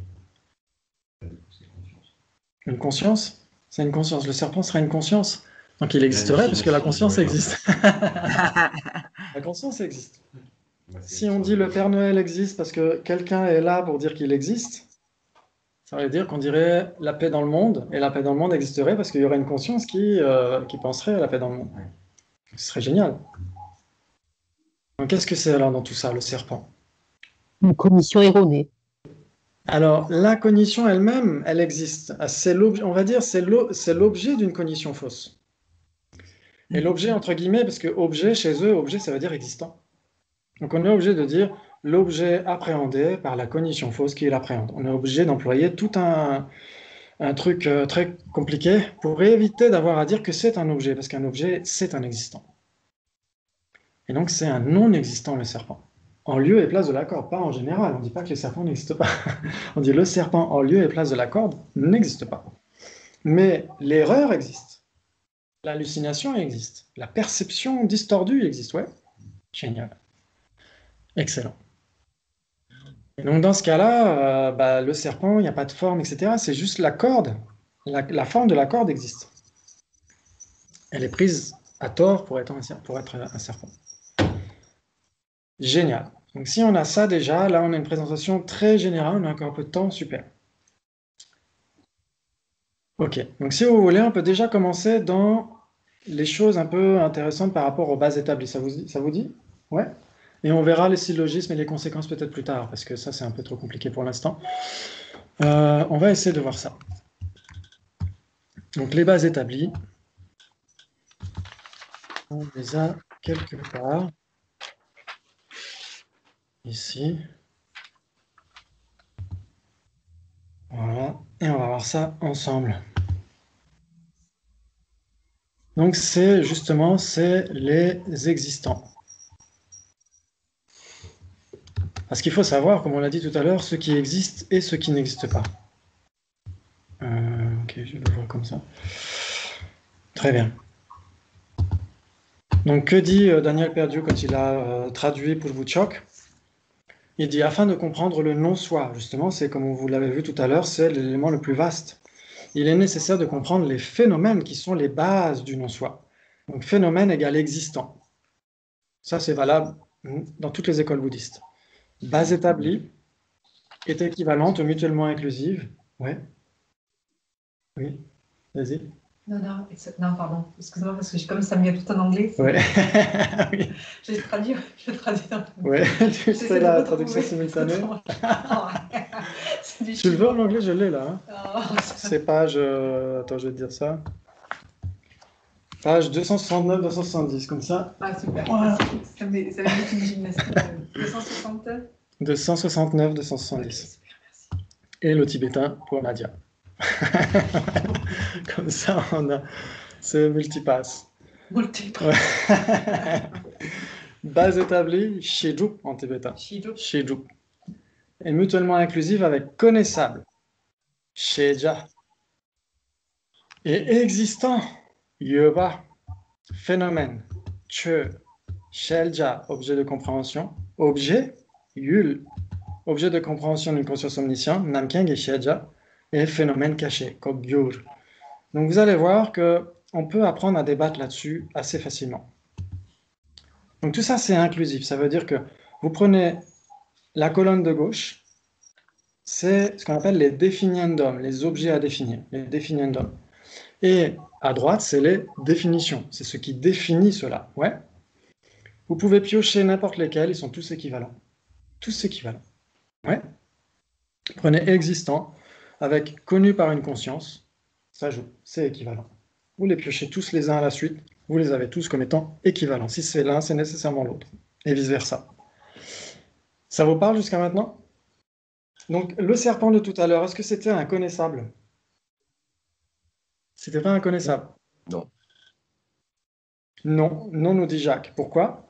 Une conscience? C'est une conscience. Le serpent serait une conscience. Donc il existerait parce que la conscience existe. La conscience existe. Si on dit le Père Noël existe parce que quelqu'un est là pour dire qu'il existe, ça veut dire qu'on dirait la paix dans le monde, et la paix dans le monde existerait parce qu'il y aurait une conscience qui penserait à la paix dans le monde. Ce serait génial. Donc qu'est-ce que c'est alors dans tout ça, le serpent? Une cognition erronée. Alors, la cognition elle-même, elle existe. On va dire c'est l'objet d'une cognition fausse. Et l'objet, entre guillemets, parce que objet, chez eux, objet, ça veut dire existant. Donc on est obligé de dire l'objet appréhendé par la cognition fausse qui l'appréhende. On est obligé d'employer tout un truc très compliqué pour éviter d'avoir à dire que c'est un objet, parce qu'un objet, c'est un existant. Et donc c'est un non-existant, le serpent. En lieu et place de la corde, pas en général. On ne dit pas que les serpents n'existent pas. On dit le serpent en lieu et place de la corde n'existe pas. Mais l'erreur existe. L'hallucination existe. La perception distordue existe. Ouais, génial. Excellent. Et donc dans ce cas-là, le serpent, il n'y a pas de forme, etc. C'est juste la corde. La forme de la corde existe. Elle est prise à tort pour être un serpent. Génial. Donc si on a ça déjà, là on a une présentation très générale, on a encore un peu de temps, super. Ok, donc si vous voulez, on peut déjà commencer dans les choses un peu intéressantes par rapport aux bases établies. Ça vous dit? Ouais. Et on verra les syllogismes et les conséquences peut-être plus tard, parce que ça c'est un peu trop compliqué pour l'instant. On va essayer de voir ça. Donc les bases établies, on les a quelque part. Ici. Voilà. Et on va voir ça ensemble. Donc c'est les existants. Parce qu'il faut savoir, comme on l'a dit tout à l'heure, ce qui existe et ce qui n'existe pas. Ok, je le vois comme ça. Très bien. Donc que dit Daniel Perdieu quand il a traduit Pulvuchok? Il dit, afin de comprendre le non-soi, justement, c'est comme vous l'avez vu tout à l'heure, c'est l'élément le plus vaste. Il est nécessaire de comprendre les phénomènes qui sont les bases du non-soi. Donc phénomène égale existant. Ça, c'est valable dans toutes les écoles bouddhistes. Base établie est équivalente aux mutuellement inclusives. Ouais. Oui. Vas-y. Non, pardon. Excuse-moi, parce que comme ça me vient tout en anglais. Ouais. Oui. Je traduis dans Ouais, tu J'essaie fais de la retrouver. traduction simultanée. C'est du Tu le veux chinois. en anglais? Je l'ai là. Hein. Oh, C'est page. Attends, je vais te dire ça. Page 269-270, comme ça. Ah, super. Voilà. Ça me met une gymnastique. 260. 269-270. Ok, super, merci. Et le tibétain pour Nadia. Comme ça, on a ce multipass. Multiple. Ouais. Base établie, Shiju en tibétain. Shido. Shiju. Et mutuellement inclusive avec connaissable, Sheja. Et existant, Yoba. Phénomène, Che. Shelja, objet de compréhension. Objet, Yul. Objet de compréhension d'une conscience omnisciente, Namkeng et Sheja. Et phénomène caché, Kogyur. Donc vous allez voir qu'on peut apprendre à débattre là-dessus assez facilement. Donc tout ça, c'est inclusif. Ça veut dire que vous prenez la colonne de gauche, c'est ce qu'on appelle les definiendum, les objets à définir, les definiendum. Et à droite, c'est les définitions, c'est ce qui définit cela. Ouais. Vous pouvez piocher n'importe lesquels, ils sont tous équivalents. Tous équivalents. Ouais. Prenez existant avec connu par une conscience, ça joue, c'est équivalent. Vous les piochez tous les uns à la suite, vous les avez tous comme étant équivalents. Si c'est l'un, c'est nécessairement l'autre, et vice-versa. Ça vous parle jusqu'à maintenant? Donc, le serpent de tout à l'heure, est-ce que c'était inconnaissable? C'était pas inconnaissable? Non. Non, non, nous dit Jacques. Pourquoi?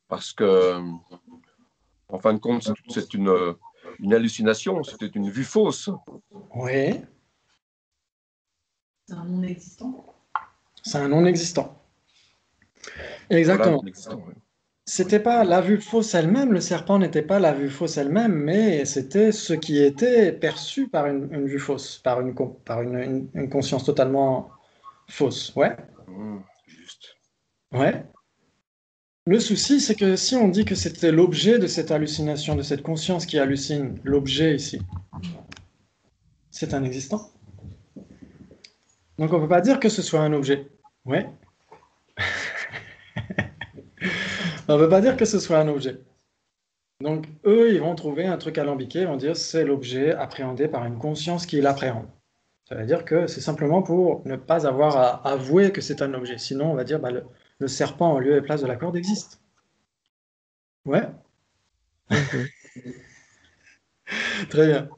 Parce que, en fin de compte, c'est une hallucination, c'était une vue fausse. Oui. C'est un non-existant. C'est un non-existant. Exactement. Voilà, non-existant, oui. C'était pas la vue fausse elle-même, le serpent n'était pas la vue fausse elle-même, mais c'était ce qui était perçu par une vue fausse, par une conscience totalement fausse. Ouais. Juste. Ouais. Le souci, c'est que si on dit que c'était l'objet de cette hallucination, de cette conscience qui hallucine, l'objet ici, c'est un existant. Donc on ne peut pas dire que ce soit un objet. Ouais. On ne peut pas dire que ce soit un objet. Donc eux, ils vont trouver un truc alambiqué, ils vont dire c'est l'objet appréhendé par une conscience qui l'appréhende. Ça veut dire que c'est simplement pour ne pas avoir à avouer que c'est un objet. Sinon, on va dire bah, le serpent en lieu et place de la corde existe. Ouais. Très bien.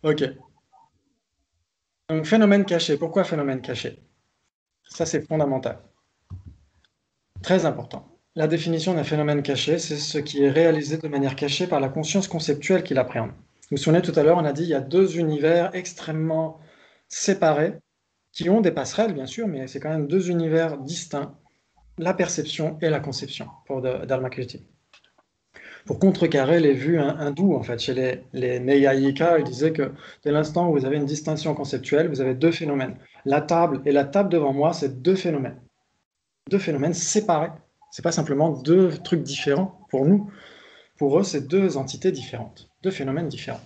Ok. Donc phénomène caché. Pourquoi phénomène caché? Ça, c'est fondamental. Très important. La définition d'un phénomène caché, c'est ce qui est réalisé de manière cachée par la conscience conceptuelle qui l'appréhende. Vous vous souvenez, tout à l'heure, on a dit qu'il y a deux univers extrêmement séparés, qui ont des passerelles, bien sûr, mais c'est quand même deux univers distincts, la perception et la conception, pour Dharmakirti. Pour contrecarrer les vues hindoues, en fait, chez les Neyayika, ils disaient que dès l'instant où vous avez une distinction conceptuelle, vous avez deux phénomènes. La table et la table devant moi, c'est deux phénomènes. Deux phénomènes séparés. C'est pas simplement deux trucs différents pour nous. Pour eux, c'est deux entités différentes, deux phénomènes différents.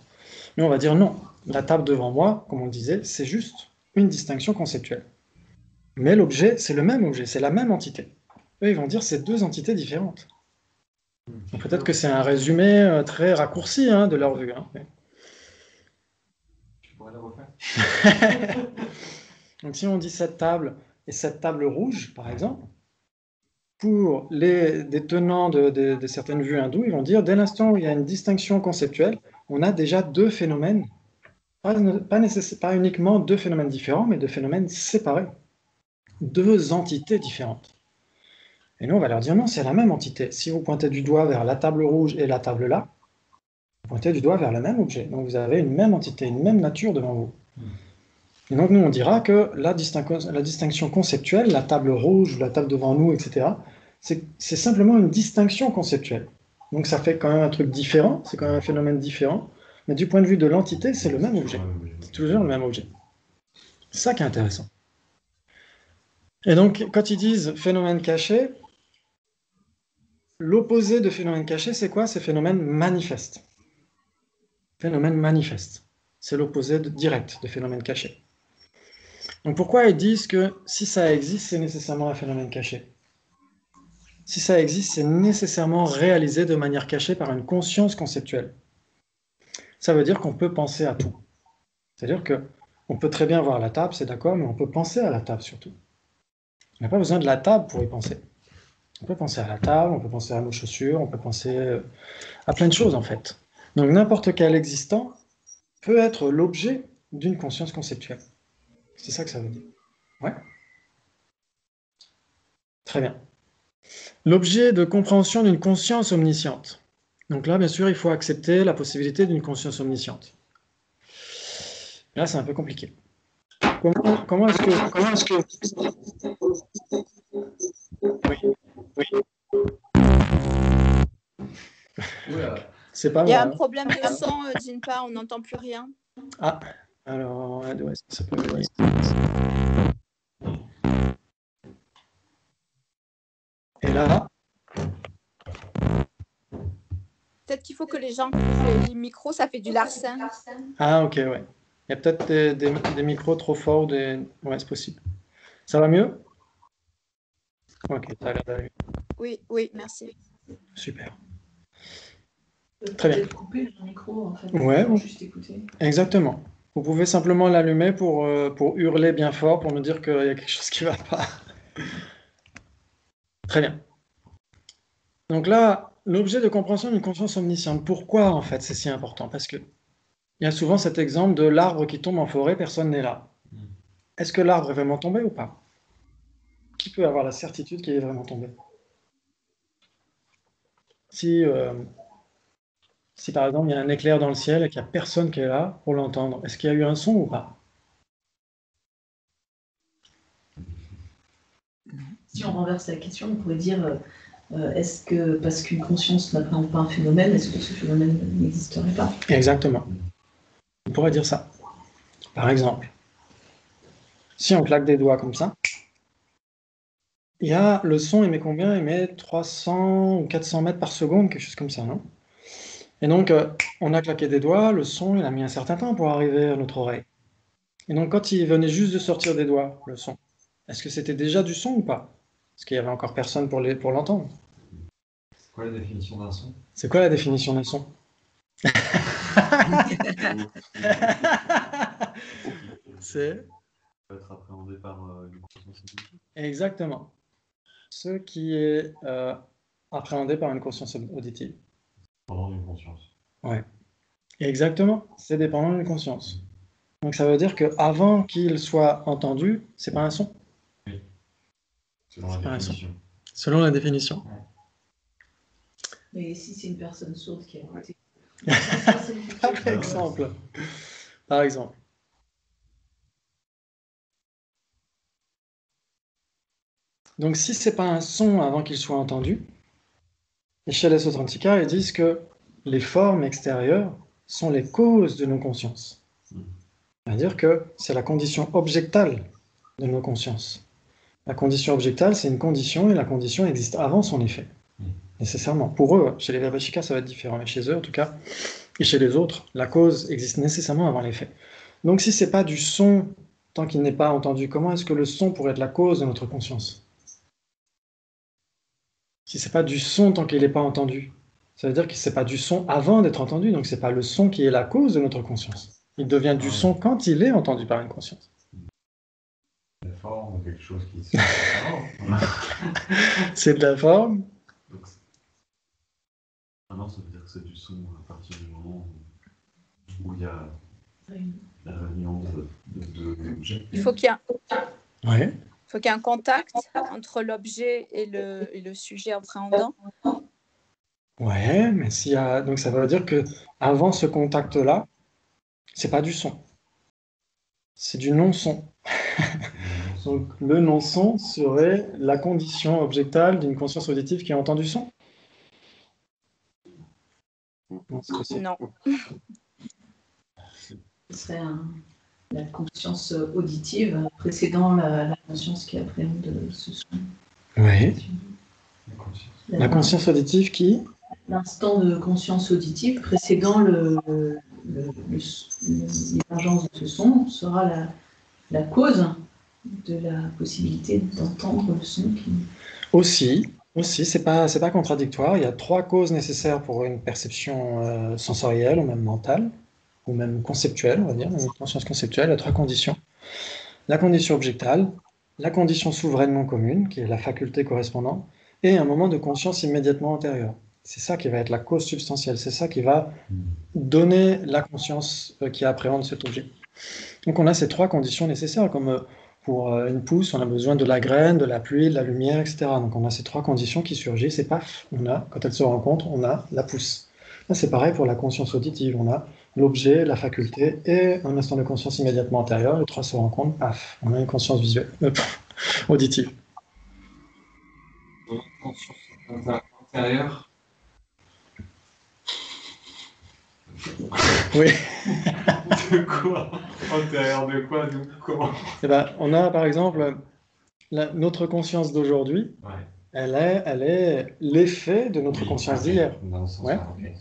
Mais on va dire non. La table devant moi, comme on le disait, c'est juste une distinction conceptuelle. Mais l'objet, c'est le même objet, c'est la même entité. Eux, ils vont dire c'est deux entités différentes. Peut-être que c'est un résumé très raccourci de leur vue. Tu pourrais le refaire? Donc si on dit cette table et cette table rouge, par exemple, pour les tenants de certaines vues hindoues, ils vont dire dès l'instant où il y a une distinction conceptuelle, on a déjà deux phénomènes, pas uniquement deux phénomènes différents, mais deux phénomènes séparés, deux entités différentes. Et nous, on va leur dire non, c'est la même entité. Si vous pointez du doigt vers la table rouge et la table là, vous pointez du doigt vers le même objet. Donc vous avez une même entité, une même nature devant vous. Et donc nous, on dira que la distinction conceptuelle, la table rouge, la table devant nous, etc., c'est simplement une distinction conceptuelle. Donc ça fait quand même un truc différent, c'est quand même un phénomène différent, mais du point de vue de l'entité, c'est le même objet. C'est toujours le même objet. C'est ça qui est intéressant. Et donc, quand ils disent phénomène caché, l'opposé de phénomène caché, c'est quoi? C'est phénomène manifeste. Phénomène manifeste. C'est l'opposé direct de phénomène caché. Donc pourquoi ils disent que si ça existe, c'est nécessairement un phénomène caché? Si ça existe, c'est nécessairement réalisé de manière cachée par une conscience conceptuelle. Ça veut dire qu'on peut penser à tout. C'est-à-dire qu'on peut très bien voir la table, c'est d'accord, mais on peut penser à la table surtout. On n'a pas besoin de la table pour y penser. On peut penser à la table, on peut penser à nos chaussures, on peut penser à plein de choses en fait. Donc n'importe quel existant peut être l'objet d'une conscience conceptuelle. C'est ça que ça veut dire. Ouais. Très bien. L'objet de compréhension d'une conscience omnisciente. Donc là, bien sûr, il faut accepter la possibilité d'une conscience omnisciente. Là, c'est un peu compliqué. Comment est-ce que... Oui. C'est pas Il y a moi. un problème de son, Jinpa, on n'entend plus rien. Ah, alors, ouais, ça peut venir. Et là, Peut-être qu'il faut que les gens coupent les micros, ça fait du larcin. ah, ok, ouais. Il y a peut-être des micros trop forts, ouais, c'est possible. Ça va mieux? Ok, ça a l'air d'aller. Oui, merci. Super. Très bien. Peut-être couper le micro, en fait. Ouais, Pour juste écouter. exactement. Vous pouvez simplement l'allumer pour hurler bien fort, pour nous dire qu'il y a quelque chose qui ne va pas. Très bien. Donc là, l'objet de compréhension d'une conscience omnisciente. Pourquoi, en fait, c'est si important? Parce que il y a souvent cet exemple de l'arbre qui tombe en forêt, personne n'est là. Est-ce que l'arbre est vraiment tombé ou pas? Qui peut avoir la certitude qu'il est vraiment tombé? Si par exemple, il y a un éclair dans le ciel et qu'il n'y a personne qui est là pour l'entendre, est-ce qu'il y a eu un son ou pas? Si on renverse la question, on pourrait dire est-ce que parce qu'une conscience n'appréhende pas un phénomène, est-ce que ce phénomène n'existerait pas? Exactement. On pourrait dire ça. Par exemple, si on claque des doigts comme ça, il y a le son, il met combien? Il met 300 ou 400 mètres par seconde, quelque chose comme ça, non? Et donc, on a claqué des doigts, le son, il a mis un certain temps pour arriver à notre oreille. Et donc, quand il venait juste de sortir des doigts, le son, est-ce que c'était déjà du son ou pas? Parce qu'il n'y avait encore personne pour l'entendre. C'est quoi la définition d'un son? C'est quoi la définition d'un son? C'est peut être appréhendé par une conscience auditive. exactement ce qui est appréhendé par une conscience auditive. Pendant une conscience. Ouais. Exactement, c'est dépendant d'une conscience. Donc ça veut dire qu'avant qu'il soit entendu, c'est pas un son. Oui. Selon la définition. Selon la définition. Ouais. Mais si c'est une personne sourde qui a écouté. Par exemple. Donc si c'est pas un son avant qu'il soit entendu, les Chalais Authentica, ils disent que les formes extérieures sont les causes de nos consciences. C'est-à-dire que c'est la condition objectale de nos consciences. La condition objectale, c'est une condition, et la condition existe avant son effet. Nécessairement. Pour eux, chez les Vaibhashika, ça va être différent, mais chez eux, en tout cas, et chez les autres, la cause existe nécessairement avant l'effet. Donc si c'est pas du son, tant qu'il n'est pas entendu, comment est-ce que le son pourrait être la cause de notre conscience? Si c'est pas du son tant qu'il n'est pas entendu, ça veut dire que c'est pas du son avant d'être entendu, donc c'est pas le son qui est la cause de notre conscience. Il devient du son quand il est entendu par une conscience. La forme ou quelque chose qui se... C'est de la forme. Alors ça veut dire que c'est du son à partir du moment où il y a la réunion de l'objet. Il faut qu'il y ait Ouais. faut qu'il y ait un contact entre l'objet et le sujet appréhendant. Ouais, mais s'il y a... Donc ça veut dire que avant ce contact-là, c'est pas du son. C'est du non-son. Donc le non-son serait la condition objectale d'une conscience auditive qui entend du son? Non, c'est possible. Non. Ce serait la conscience auditive précédant la conscience qui appréhende ce son. Oui. La conscience auditive qui? L'instant de conscience auditive précédant l'émergence de ce son sera la cause de la possibilité d'entendre le son qui... Aussi, c'est pas contradictoire. Il y a 3 causes nécessaires pour une perception sensorielle ou même mentale, ou même conceptuelle, on va dire, une conscience conceptuelle. Il y a 3 conditions. La condition objectale, la condition souverainement commune, qui est la faculté correspondante, et un moment de conscience immédiatement antérieur. C'est ça qui va être la cause substantielle, c'est ça qui va donner la conscience qui appréhende cet objet. Donc on a ces 3 conditions nécessaires, comme pour une pousse, on a besoin de la graine, de la pluie, de la lumière, etc. Donc on a ces 3 conditions qui surgissent, et paf, quand elles se rencontrent, on a la pousse. Là c'est pareil pour la conscience auditive, on a l'objet, la faculté et un instant de conscience immédiatement antérieur, les 3 se rencontrent, paf, on a une conscience visuelle, auditive. Conscience intérieure. Oui. De quoi? Antérieur de quoi? Donc, comment? Eh ben, on a par exemple notre conscience d'aujourd'hui, Ouais. elle est l'effet de notre conscience ok. d'hier. Dans ce Ouais. sens-là, ok.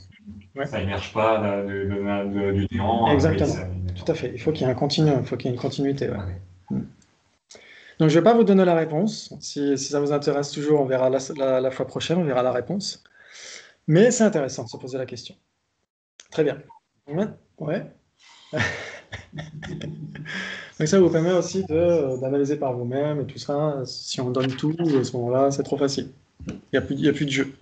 Ouais. Ça émerge pas du néant. Exactement. Oui, Tout à fait. Il faut qu'il y ait un continuum, il faut qu'il y ait une continuité. Ouais. Ouais. Donc je ne vais pas vous donner la réponse. Si ça vous intéresse toujours, on verra la fois prochaine, on verra la réponse. Mais c'est intéressant de se poser la question. Très bien. Ouais. Donc ça vous permet aussi d'analyser par vous-même et tout ça. Si on donne tout, à ce moment-là, c'est trop facile. Il n'y a plus de jeu.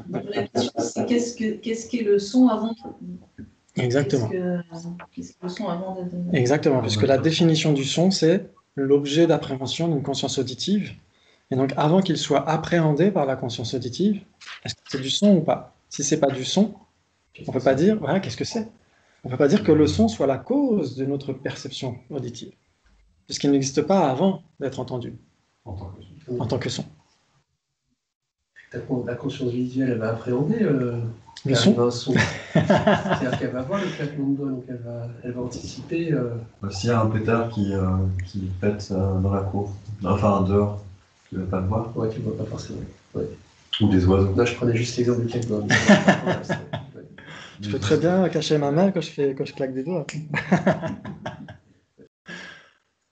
Donc, la question, c'est qu'est-ce qu'est le son avant? Exactement. Qu'est-ce que le son avant de... Exactement, puisque la définition du son, c'est l'objet d'appréhension d'une conscience auditive. Et donc, avant qu'il soit appréhendé par la conscience auditive, est-ce que c'est du son ou pas? Si c'est pas du son, on ne peut pas dire, voilà, qu'est-ce que c'est? On ne peut pas dire que le son soit la cause de notre perception auditive, puisqu'il n'existe pas avant d'être entendu, En en tant que son. La conscience visuelle, elle va appréhender Le son. un son. C'est-à-dire qu'elle va voir le claquement de doigts, donc elle va anticiper. S'il y a un pétard qui pète dans la cour, enfin dehors, tu ne vas pas le voir. Ouais, tu ne vois pas forcément. Ouais. Ou des oiseaux. Là, je prenais juste l'exemple du claquement de doigts. Je peux très bien cacher ma main quand je claque des doigts.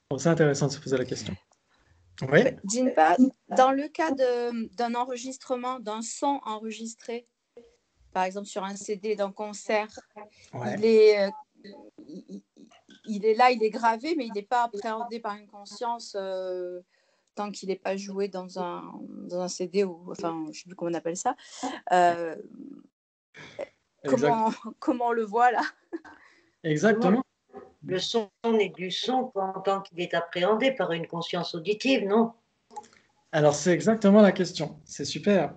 Bon, c'est intéressant de se poser la question. Oui. Jinpa, dans le cas d'un enregistrement, d'un son enregistré, par exemple sur un CD d'un concert, Ouais. il est là, il est gravé, mais il n'est pas appréhendé par une conscience tant qu'il n'est pas joué dans un CD, ou enfin, je ne sais plus comment on appelle ça. Comment on le voit là? Exactement. Le son est du son tant qu'il est appréhendé par une conscience auditive, non? Alors, c'est exactement la question. C'est super.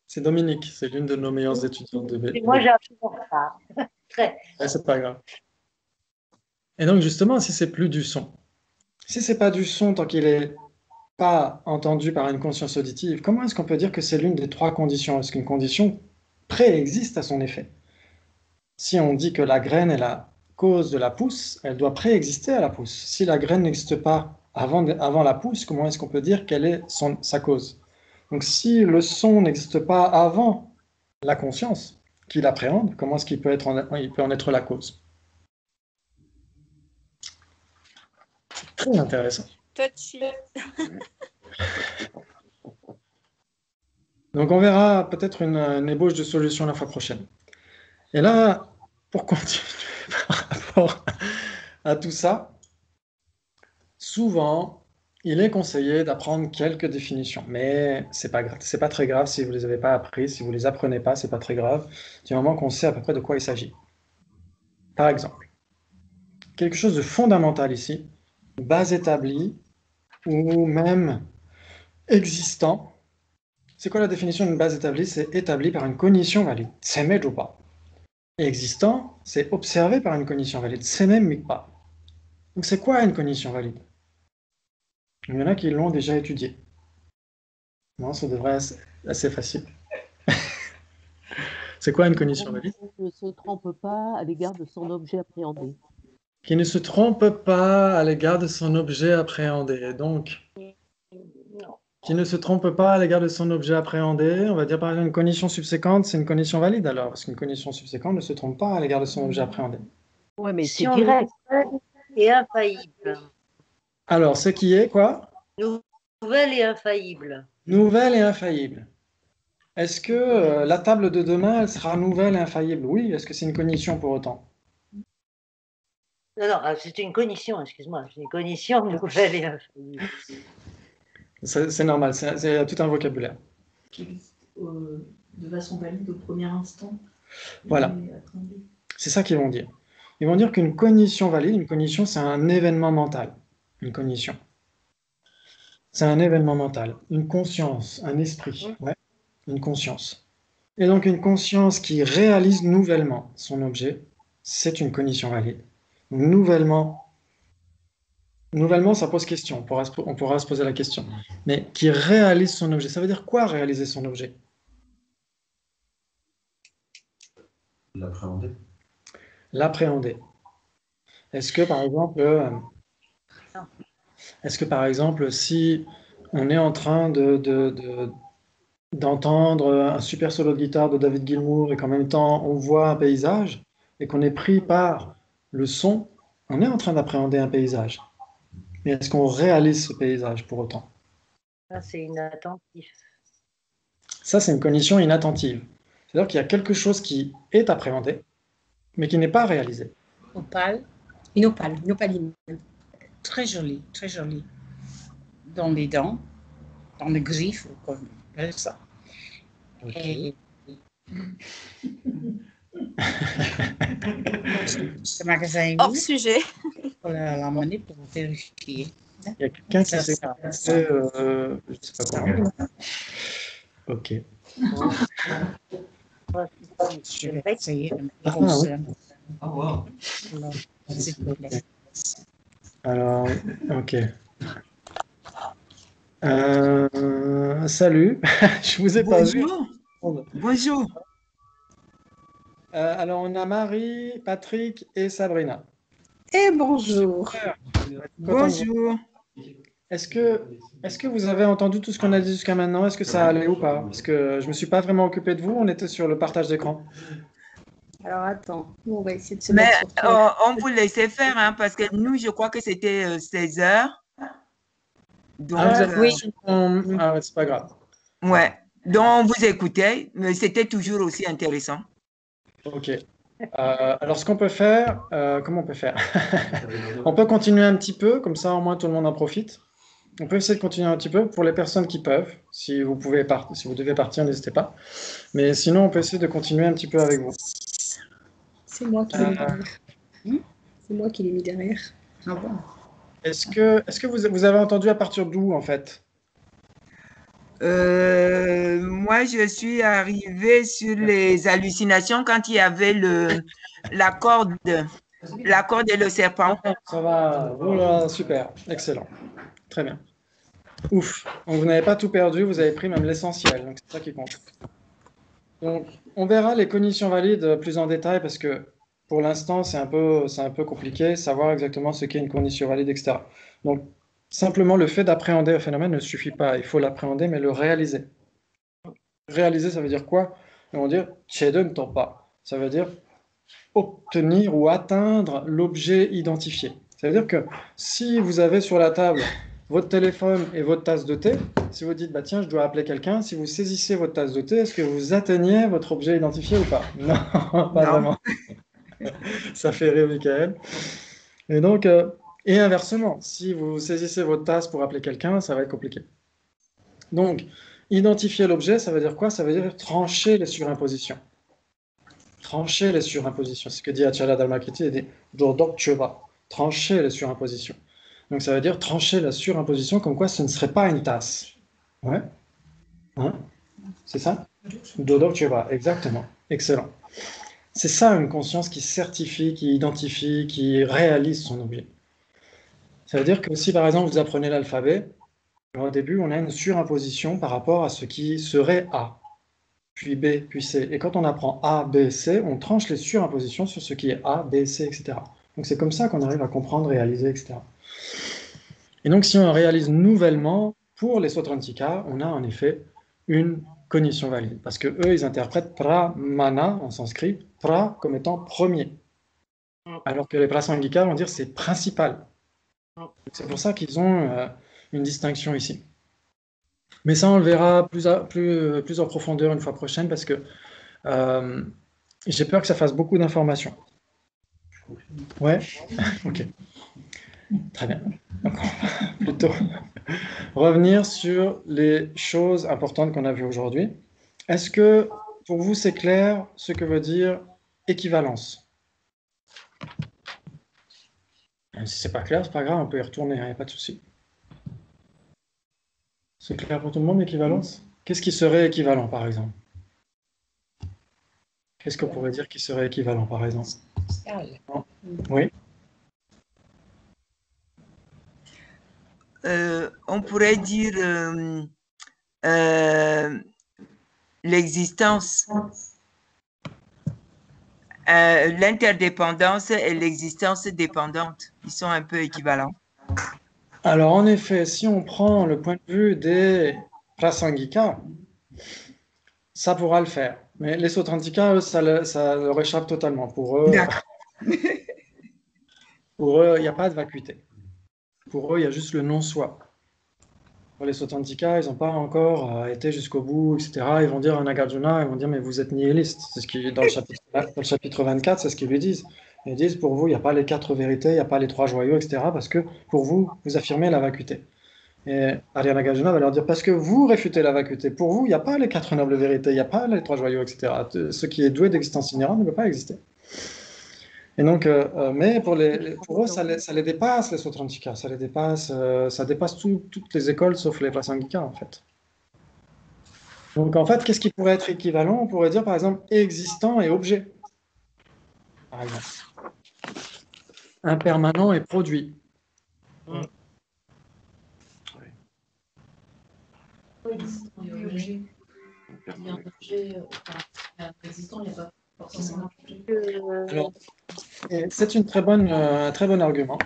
C'est Dominique, c'est l'une de nos meilleures étudiantes de Et moi, j'apprends ça. Très. Ouais, c'est pas grave. Et donc, justement, si c'est plus du son, si c'est pas du son tant qu'il est pas entendu par une conscience auditive, comment est-ce qu'on peut dire que c'est l'une des 3 conditions? Est-ce qu'une condition préexiste à son effet? Si on dit que la graine est la cause de la pousse, elle doit préexister à la pousse. Si la graine n'existe pas avant la pousse, comment est-ce qu'on peut dire quelle est sa cause? Donc si le son n'existe pas avant la conscience qui l'appréhende, comment est-ce qu'il peut en être la cause? Très intéressant. Touchy. Donc on verra peut-être une ébauche de solution la fois prochaine. Et là, pour continuer par rapport à tout ça, souvent, il est conseillé d'apprendre quelques définitions, mais c'est pas très grave si vous les avez pas appris, si vous les apprenez pas, c'est pas très grave, du moment qu'on sait à peu près de quoi il s'agit. Par exemple, quelque chose de fondamental ici, base établie ou même existant. C'est quoi la définition d'une base établie? C'est établi par une cognition valide. C'est même ou pas. Et existant, c'est observé par une cognition valide. C'est même ou pas. Donc c'est quoi une cognition valide? Il y en a qui l'ont déjà étudié. Non, ça devrait être assez facile. C'est quoi une cognition valide? Qui ne se trompe pas à l'égard de son objet appréhendé. Qui ne se trompe pas à l'égard de son objet appréhendé. Donc, qui ne se trompe pas à l'égard de son objet appréhendé, on va dire par exemple une cognition subséquente, c'est une cognition valide alors, parce qu'une cognition subséquente ne se trompe pas à l'égard de son objet appréhendé. Oui, mais Si c'est on direct. est infaillible, Alors, ce qui est quoi? Nouvelle et infaillible. Nouvelle et infaillible. Est-ce que la table de demain, elle sera nouvelle et infaillible? Oui. Est-ce que c'est une cognition pour autant? Non, non, c'est une cognition, excuse-moi. C'est une cognition nouvelle et infaillible. C'est normal, c'est tout un vocabulaire. Qui existe de façon valide au premier instant. Voilà. C'est ça qu'ils vont dire. Ils vont dire qu'une cognition valide, une cognition, c'est un événement mental. Une cognition. C'est un événement mental. Une conscience, un esprit. Ouais. Une conscience. Et donc une conscience qui réalise nouvellement son objet, c'est une cognition valide. Nouvellement, ça pose question. On pourra se poser la question. Mais qui réalise son objet, ça veut dire quoi réaliser son objet? L'appréhender. L'appréhender. Est-ce que par exemple, si on est en train d'entendre un super solo de guitare de David Gilmour et qu'en même temps on voit un paysage et qu'on est pris par le son, on est en train d'appréhender un paysage. Mais est-ce qu'on réalise ce paysage pour autant? Ça, c'est inattentif. Ça, c'est une cognition inattentive. C'est-à-dire qu'il y a quelque chose qui est appréhendé, mais qui n'est pas réalisé. Une opaline. Très jolie, très jolie. Dans les dents, dans les griffes, comme ça. Okay. Ce magasin hors sujet. Pour l'emmener pour vérifier. Il y a quelqu'un qui s'est passé, je ne sais pas comment. Ok. Je vais essayer de mettre oui. Ah, wow. Alors, ok. Salut, je vous ai pas vu. Bonjour. Alors, on a Marie, Patrick et Sabrina. Et bonjour. Bonjour. Est-ce que vous avez entendu tout ce qu'on a dit jusqu'à maintenant? Est-ce que ça allait ou pas? Parce que je ne me suis pas vraiment occupé de vous, on était sur le partage d'écran. Alors attends, on va essayer de se Mais mettre sur on vous laissait faire, hein, parce que nous, je crois que c'était 16 heures. Donc, oui. Ah ouais, c'est pas grave. Ouais. Donc, on vous écoutait, mais c'était toujours aussi intéressant. Ok. Alors, ce qu'on peut faire, comment on peut faire? On peut continuer un petit peu, comme ça au moins tout le monde en profite. On peut essayer de continuer un petit peu pour les personnes qui peuvent. Si vous devez partir, n'hésitez pas. Mais sinon, on peut essayer de continuer un petit peu avec vous. C'est moi qui l'ai mis derrière. C'est moi qui l'ai mis derrière. Ah bon. Est-ce que vous avez entendu à partir d'où, en fait? Moi, je suis arrivée sur les hallucinations quand il y avait la corde et le serpent. Ça va. Voilà, super. Excellent. Très bien. Ouf. Donc, vous n'avez pas tout perdu, vous avez pris même l'essentiel. Donc, c'est ça qui compte. Donc, on verra les cognitions valides plus en détail parce que pour l'instant, c'est un peu compliqué, savoir exactement ce qu'est une cognition valide, etc. Donc, simplement, le fait d'appréhender un phénomène ne suffit pas. Il faut l'appréhender, mais le réaliser. Réaliser, ça veut dire quoi? Ils vont dire « chedun topa ». Ça veut dire obtenir ou atteindre l'objet identifié. Ça veut dire que si vous avez sur la table votre téléphone et votre tasse de thé, si vous dites bah, « tiens, je dois appeler quelqu'un », si vous saisissez votre tasse de thé, est-ce que vous atteignez votre objet identifié ou pas? Non, pas vraiment. Ça fait rire Michael. Et donc, et inversement, si vous saisissez votre tasse pour appeler quelqu'un, ça va être compliqué. Donc, identifier l'objet, ça veut dire quoi? Ça veut dire trancher les surimpositions. Trancher les surimpositions. C'est ce que dit Achala Dharmakirti, il dit Dordok Cheva. Trancher les surimpositions. Donc, ça veut dire trancher la surimposition comme quoi ce ne serait pas une tasse. Ouais? Hein? C'est ça? Dordok Cheva, exactement. Excellent. C'est ça une conscience qui certifie, qui identifie, qui réalise son objet. Ça veut dire que si par exemple vous apprenez l'alphabet, au début on a une surimposition par rapport à ce qui serait A, puis B, puis C. Et quand on apprend A, B, C, on tranche les surimpositions sur ce qui est A, B, C, etc. Donc c'est comme ça qu'on arrive à comprendre, réaliser, etc. Et donc si on réalise nouvellement, pour les Sotrantika, on a en effet une cognition valide. Parce que eux, ils interprètent pramana en sanskrit, pra comme étant premier. Alors que les prasangika vont dire c'est principal. C'est pour ça qu'ils ont une distinction ici. Mais ça, on le verra plus en profondeur une fois prochaine parce que j'ai peur que ça fasse beaucoup d'informations. Ouais, ok. Très bien. Donc, on va plutôt revenir sur les choses importantes qu'on a vues aujourd'hui. Est-ce que pour vous, c'est clair ce que veut dire équivalence? Si c'est pas clair, c'est pas grave, on peut y retourner, il n'y a pas de souci. C'est clair pour tout le monde, équivalence? Qu'est-ce qui serait équivalent, par exemple? Qu'est-ce qu'on pourrait dire qui serait équivalent, par exemple? Oui. On pourrait dire l'existence, l'interdépendance et l'existence dépendante. Ils sont un peu équivalents. Alors, en effet, si on prend le point de vue des Prasangika, ça pourra le faire. Mais les Sautrantika, eux, ça leur échappe totalement. Pour eux, il n'y a pas de vacuité. Pour eux, il y a juste le non-soi. Pour les Sautrantika, ils n'ont pas encore été jusqu'au bout, etc. Ils vont dire à Nagarjuna, ils vont dire, mais vous êtes nihiliste. C'est ce qui, dans le chapitre 24, c'est ce qu'ils lui disent. Ils disent, pour vous, il n'y a pas les 4 vérités, il n'y a pas les 3 joyaux, etc. Parce que pour vous, vous affirmez la vacuité. Et Arya Nagarjuna va leur dire, parce que vous réfutez la vacuité. Pour vous, il n'y a pas les 4 nobles vérités, il n'y a pas les 3 joyaux, etc. Ce qui est doué d'existence inhérente ne peut pas exister. Et donc, mais pour eux, ça les dépasse, les Sautrantika. Ça les dépasse, ça dépasse toutes les écoles, sauf les Prasangika, en fait. Donc, en fait, qu'est-ce qui pourrait être équivalent? On pourrait dire, par exemple, existant et objet. Par exemple. Impermanent et produit. Existant et objet. Il y a un objet, existant, il n'y a pas forcément d'objet. Alors, c'est un très bon argument.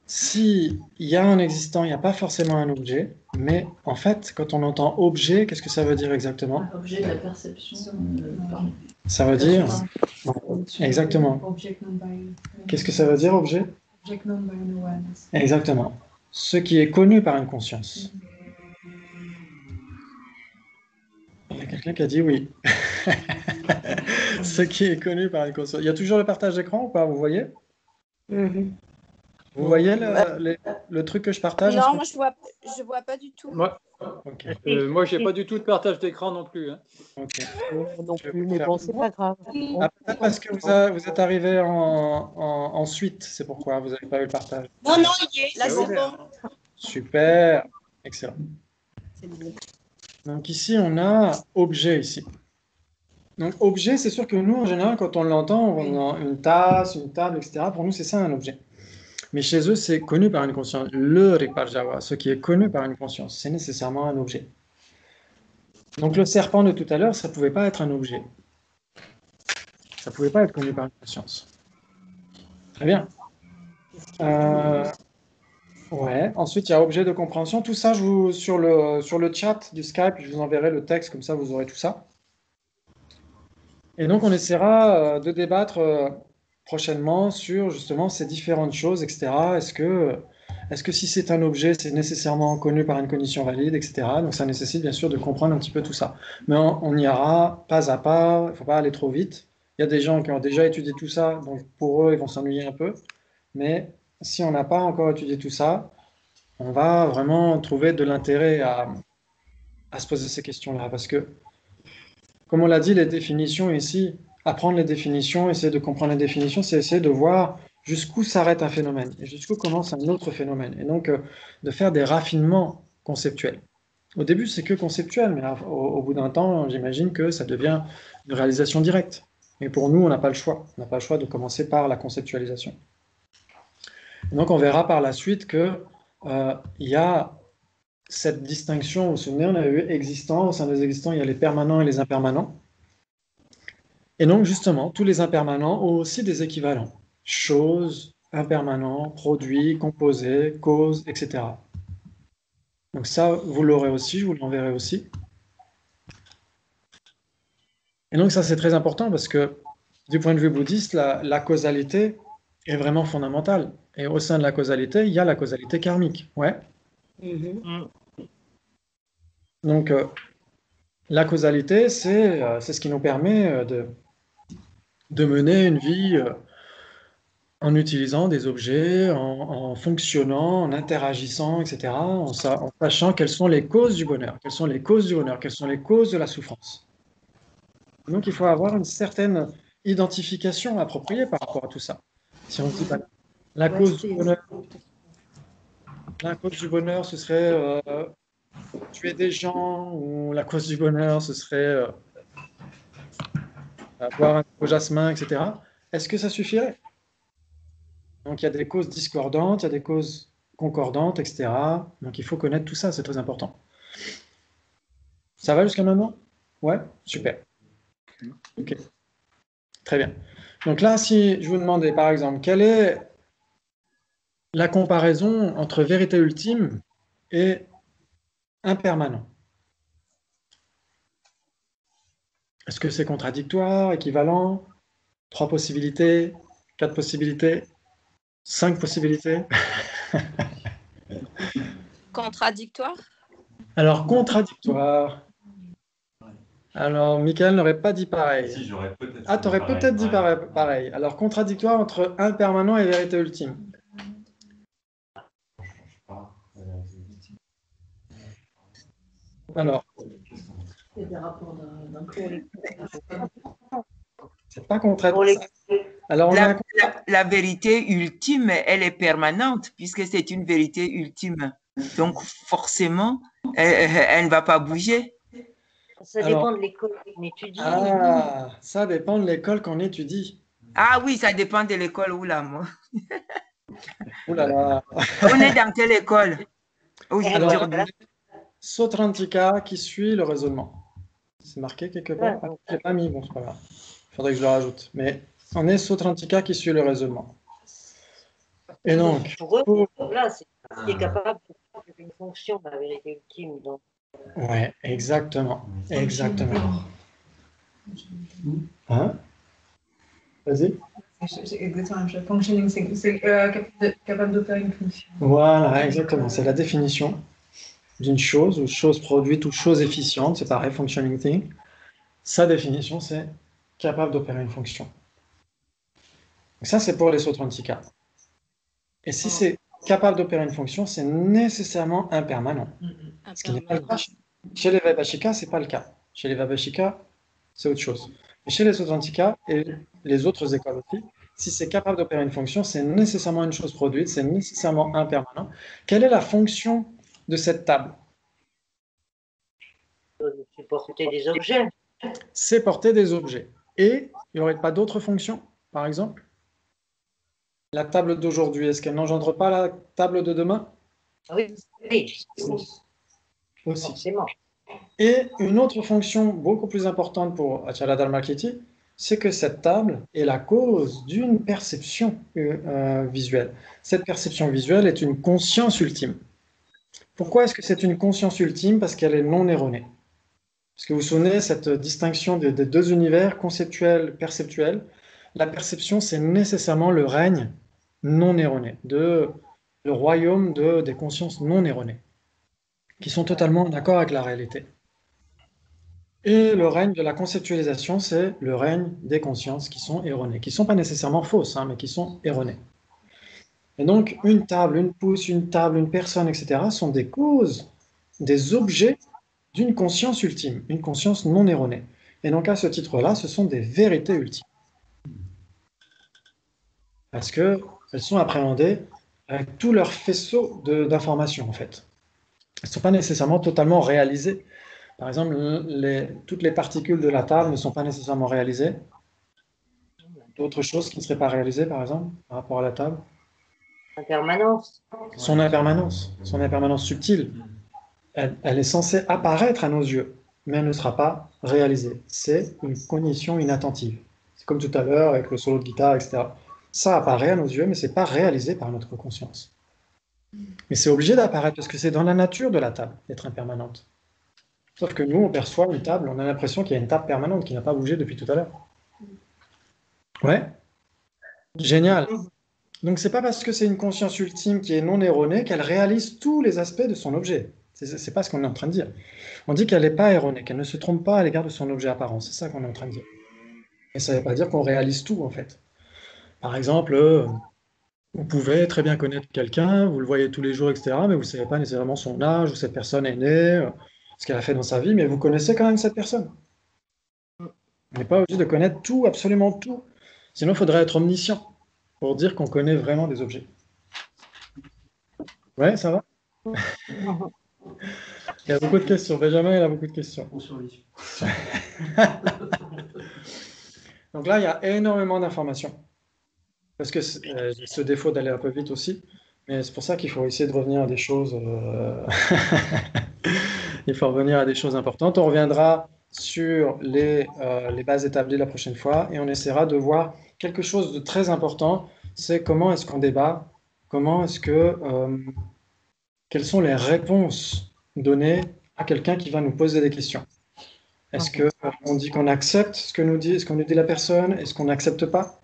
S'il y a un existant, il n'y a pas forcément un objet, mais en fait, quand on entend objet, qu'est-ce que ça veut dire exactement? Objet de la perception. Ça veut dire... Exactement. Qu'est-ce que ça veut dire, objet? Exactement. Ce qui est connu par une conscience. Il y a quelqu'un qui a dit oui. Ce qui est connu par une conscience. Il y a toujours le partage d'écran ou pas? Vous voyez? Vous voyez le truc que je partage? Non, moi je vois pas du tout. Okay. Moi, j'ai pas du tout de partage d'écran non plus. Hein. Okay. Non plus, mais bon, c'est pas grave. Peut-être parce que vous êtes arrivé en suite, c'est pourquoi vous n'avez pas eu le partage. Non, il est. Là, c'est bon. Super, excellent. Donc ici, on a objet ici. Donc objet, c'est sûr que nous, en général, quand on l'entend, on a une tasse, une table, etc. Pour nous, c'est ça un objet. Mais chez eux, c'est connu par une conscience. Le Riparjawa, ce qui est connu par une conscience, c'est nécessairement un objet. Donc le serpent de tout à l'heure, ça ne pouvait pas être un objet. Ça ne pouvait pas être connu par une conscience. Très bien. Ouais. Ensuite, il y a objet de compréhension. Tout ça, sur le chat du Skype, je vous enverrai le texte, comme ça vous aurez tout ça. Et donc, on essaiera de débattre prochainement sur justement ces différentes choses, etc. Est-ce que si c'est un objet, c'est nécessairement connu par une cognition valide, etc. Donc, ça nécessite bien sûr de comprendre un petit peu tout ça. Mais on y ira pas à pas, il ne faut pas aller trop vite. Il y a des gens qui ont déjà étudié tout ça, donc pour eux, ils vont s'ennuyer un peu. Mais si on n'a pas encore étudié tout ça, on va vraiment trouver de l'intérêt à se poser ces questions-là. Parce que, comme on l'a dit, les définitions ici, apprendre les définitions, essayer de comprendre les définitions, c'est essayer de voir jusqu'où s'arrête un phénomène et jusqu'où commence un autre phénomène. Et donc, de faire des raffinements conceptuels. Au début, c'est que conceptuel, mais au bout d'un temps, j'imagine que ça devient une réalisation directe. Et pour nous, on n'a pas le choix. On n'a pas le choix de commencer par la conceptualisation. Et donc, on verra par la suite qu'il y a cette distinction. Vous vous souvenez, on a eu existants. Au sein des existants, il y a les permanents et les impermanents. Et donc, justement, tous les impermanents ont aussi des équivalents. Choses, impermanents, produits, composés, causes, etc. Donc ça, vous l'aurez aussi, je vous l'enverrai aussi. Et donc ça, c'est très important parce que, du point de vue bouddhiste, la causalité, est vraiment fondamentale. Et au sein de la causalité, il y a la causalité karmique. Ouais. Donc, la causalité, c'est ce qui nous permet de mener une vie en utilisant des objets, en fonctionnant, en interagissant, etc., en sachant quelles sont les causes du bonheur, quelles sont les causes du bonheur, quelles sont les causes de la souffrance. Donc, il faut avoir une certaine identification appropriée par rapport à tout ça. Si on se dit, la cause du bonheur, ce serait tuer des gens, ou la cause du bonheur, ce serait boire un au jasmin, etc. Est-ce que ça suffirait? Donc, il y a des causes discordantes, il y a des causes concordantes, etc. Donc, il faut connaître tout ça, c'est très important. Ça va jusqu'à maintenant? Ouais, super. Ok, très bien. Donc là, si je vous demandais, par exemple, quelle est la comparaison entre vérité ultime et impermanent? Est-ce que c'est contradictoire, équivalent? 3 possibilités, 4 possibilités, 5 possibilités? Contradictoire? Alors, contradictoire. Alors, Michael n'aurait pas dit pareil. Si, j'aurais peut-être Ah, tu aurais peut-être dit pareil. Alors, contradictoire entre impermanent et vérité ultime. Alors, Il y a des rapports d'un c'est pas contradictoire. Alors, on a... la vérité ultime, elle est permanente puisque c'est une vérité ultime. Donc, forcément, elle ne va pas bouger. Ça dépend de l'école qu'on étudie. Ah, ça dépend de l'école qu'on étudie. Ah oui, ça dépend de l'école où là, moi. Ouh là là. On est dans quelle école aujourd'hui? Alors, Sautrantika qui suit le raisonnement. C'est marqué quelque part? Je l'ai pas mis, bon, c'est pas grave. Il faudrait que je le rajoute. Mais on est Sautrantika qui suit le raisonnement. Et donc, pour eux, là, c'est qui est capable de faire une fonction, la vérité ultime. Donc. Ouais, exactement. Exactement. Hein? Vas-y. C'est exactement la même chose. Functioning, c'est capable d'opérer une fonction. Voilà, exactement. C'est la définition d'une chose, ou chose produite, ou chose efficiente. C'est pareil, functioning thing. Sa définition, c'est capable d'opérer une fonction. Donc ça, c'est pour les Sautrantika. Et si c'est capable d'opérer une fonction, c'est nécessairement impermanent. Ce qui n'est pas le cas. Chez les Vaibhashika, ce n'est pas le cas. Chez les Vaibhashika, c'est autre chose. Mais chez les Sautrantika et les autres écoles aussi, si c'est capable d'opérer une fonction, c'est nécessairement une chose produite, c'est nécessairement impermanent. Quelle est la fonction de cette table? C'est porter des objets. C'est porter des objets. Et il n'y aurait pas d'autres fonctions, par exemple? La table d'aujourd'hui, est-ce qu'elle n'engendre pas la table de demain? Oui, aussi. Forcément. Et une autre fonction beaucoup plus importante pour Achala Dharmakirti, c'est que cette table est la cause d'une perception visuelle. Cette perception visuelle est une conscience ultime. Pourquoi est-ce que c'est une conscience ultime? Parce qu'elle est non erronée. Parce que vous vous souvenez, cette distinction des deux univers, conceptuel, perceptuel, la perception, c'est nécessairement le règne non erroné, le royaume des consciences non erronées, qui sont totalement en accord avec la réalité. Et le règne de la conceptualisation, c'est le règne des consciences qui sont erronées, qui ne sont pas nécessairement fausses, mais qui sont erronées. Et donc, une table, une pousse, une table, une personne, etc., sont des causes, des objets d'une conscience ultime, une conscience non erronée. Et donc, à ce titre-là, ce sont des vérités ultimes. Parce qu'elles sont appréhendées avec tout leur faisceau d'informations, en fait. Elles ne sont pas nécessairement totalement réalisées. Par exemple, toutes les particules de la table ne sont pas nécessairement réalisées. D'autres choses qui ne seraient pas réalisées, par exemple, par rapport à la table. Impermanence. Son impermanence subtile. Elle est censée apparaître à nos yeux, mais elle ne sera pas réalisée. C'est une cognition inattentive. C'est comme tout à l'heure avec le solo de guitare, etc. Ça apparaît à nos yeux, mais ce n'est pas réalisé par notre conscience. Mais c'est obligé d'apparaître, parce que c'est dans la nature de la table d'être impermanente. Sauf que nous, on perçoit une table, on a l'impression qu'il y a une table permanente qui n'a pas bougé depuis tout à l'heure. Ouais. Génial. Donc, c'est pas parce que c'est une conscience ultime qui est non erronée qu'elle réalise tous les aspects de son objet. C'est pas ce qu'on est en train de dire. On dit qu'elle n'est pas erronée, qu'elle ne se trompe pas à l'égard de son objet apparent. C'est ça qu'on est en train de dire. Et ça ne veut pas dire qu'on réalise tout, en fait. Par exemple, vous pouvez très bien connaître quelqu'un, vous le voyez tous les jours, etc., mais vous ne savez pas nécessairement son âge, où cette personne est née, ce qu'elle a fait dans sa vie, mais vous connaissez quand même cette personne. On n'est pas obligé de connaître tout, absolument tout. Sinon, il faudrait être omniscient pour dire qu'on connaît vraiment des objets. Ouais, ça va? Il y a beaucoup de questions. Benjamin, il a beaucoup de questions. Donc là, il y a énormément d'informations. Parce que j'ai ce défaut d'aller un peu vite aussi. Mais c'est pour ça qu'il faut essayer de revenir à des choses. Il faut revenir à des choses importantes. On reviendra sur les bases établies la prochaine fois et on essaiera de voir quelque chose de très important. C'est comment est-ce qu'on débat, comment est-ce que, quelles sont les réponses données à quelqu'un qui va nous poser des questions. Est-ce qu'on dit qu'on accepte ce qu'on nous dit la personne? Est-ce qu'on n'accepte pas?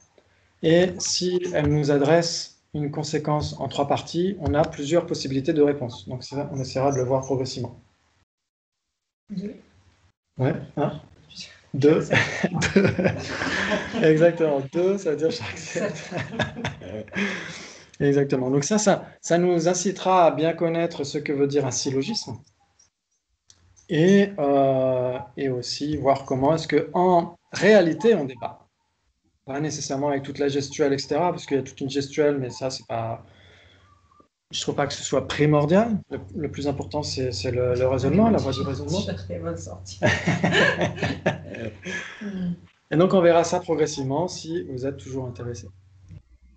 Et si elle nous adresse une conséquence en 3 parties, on a plusieurs possibilités de réponse. Donc on essaiera de le voir progressivement. 2. Ouais, 1, 2. Exactement, 2, ça veut dire j'accepte. Exactement. Donc ça nous incitera à bien connaître ce que veut dire un syllogisme. Et aussi voir comment est-ce qu'en réalité on débat. Pas nécessairement avec toute la gestuelle, etc., parce qu'il y a toute une gestuelle, mais ça, c'est pas... Je ne trouve pas que ce soit primordial. Le plus important, c'est le raisonnement, la voie du raisonnement. Et donc, on verra ça progressivement si vous êtes toujours intéressé.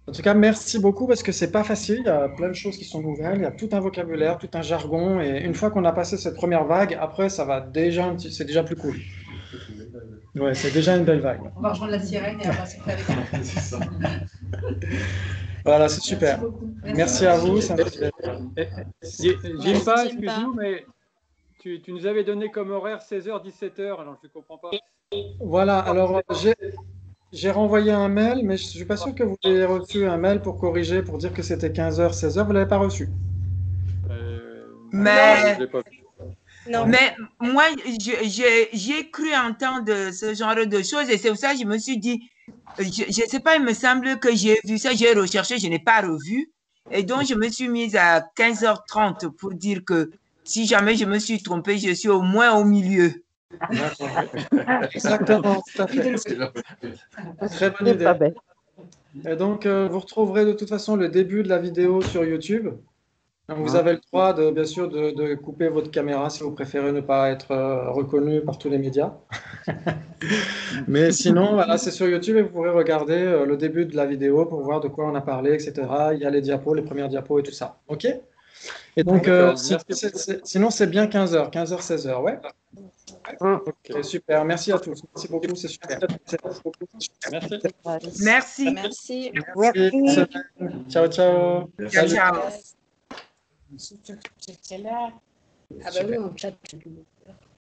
En tout cas, merci beaucoup, parce que c'est pas facile. Il y a plein de choses qui sont nouvelles. Il y a tout un vocabulaire, tout un jargon. Et une fois qu'on a passé cette première vague, après, ça va déjà c'est déjà plus cool. Ouais, c'est déjà une belle vague. On va rejoindre la sirène et on va se faire avec ça. Voilà, c'est super. Merci à vous. Jimpa, excuse-nous, mais tu nous avais donné comme horaire 16h, 17h, alors je ne comprends pas. Voilà, alors j'ai renvoyé un mail, mais je ne suis pas sûr que vous ayez reçu un mail pour corriger, pour dire que c'était 15h, 16h. Vous ne l'avez pas reçu? Mais... Je l'ai pas vu. Non. Mais moi, j'ai cru entendre ce genre de choses et c'est pour ça que je me suis dit, je ne sais pas, il me semble que j'ai vu ça, j'ai recherché, je n'ai pas revu. Et donc, je me suis mise à 15h30 pour dire que si jamais je me suis trompée, je suis au moins au milieu. Exactement, tout à fait. Très bonne idée. Et donc, vous retrouverez de toute façon le début de la vidéo sur YouTube. Donc, vous avez le droit, bien sûr, de couper votre caméra si vous préférez ne pas être reconnu par tous les médias. Mais sinon, voilà, c'est sur YouTube et vous pourrez regarder le début de la vidéo pour voir de quoi on a parlé, etc. Il y a les diapos, les premières diapos et tout ça. OK? Et donc, sinon, c'est bien 15h, 15h, 16h, ouais? Ok, super. Merci à tous. Merci beaucoup, c'est super. Merci. Merci. Merci. Ciao, ciao. Ciao, ciao. C'est là. Ah bah oui, on chatte.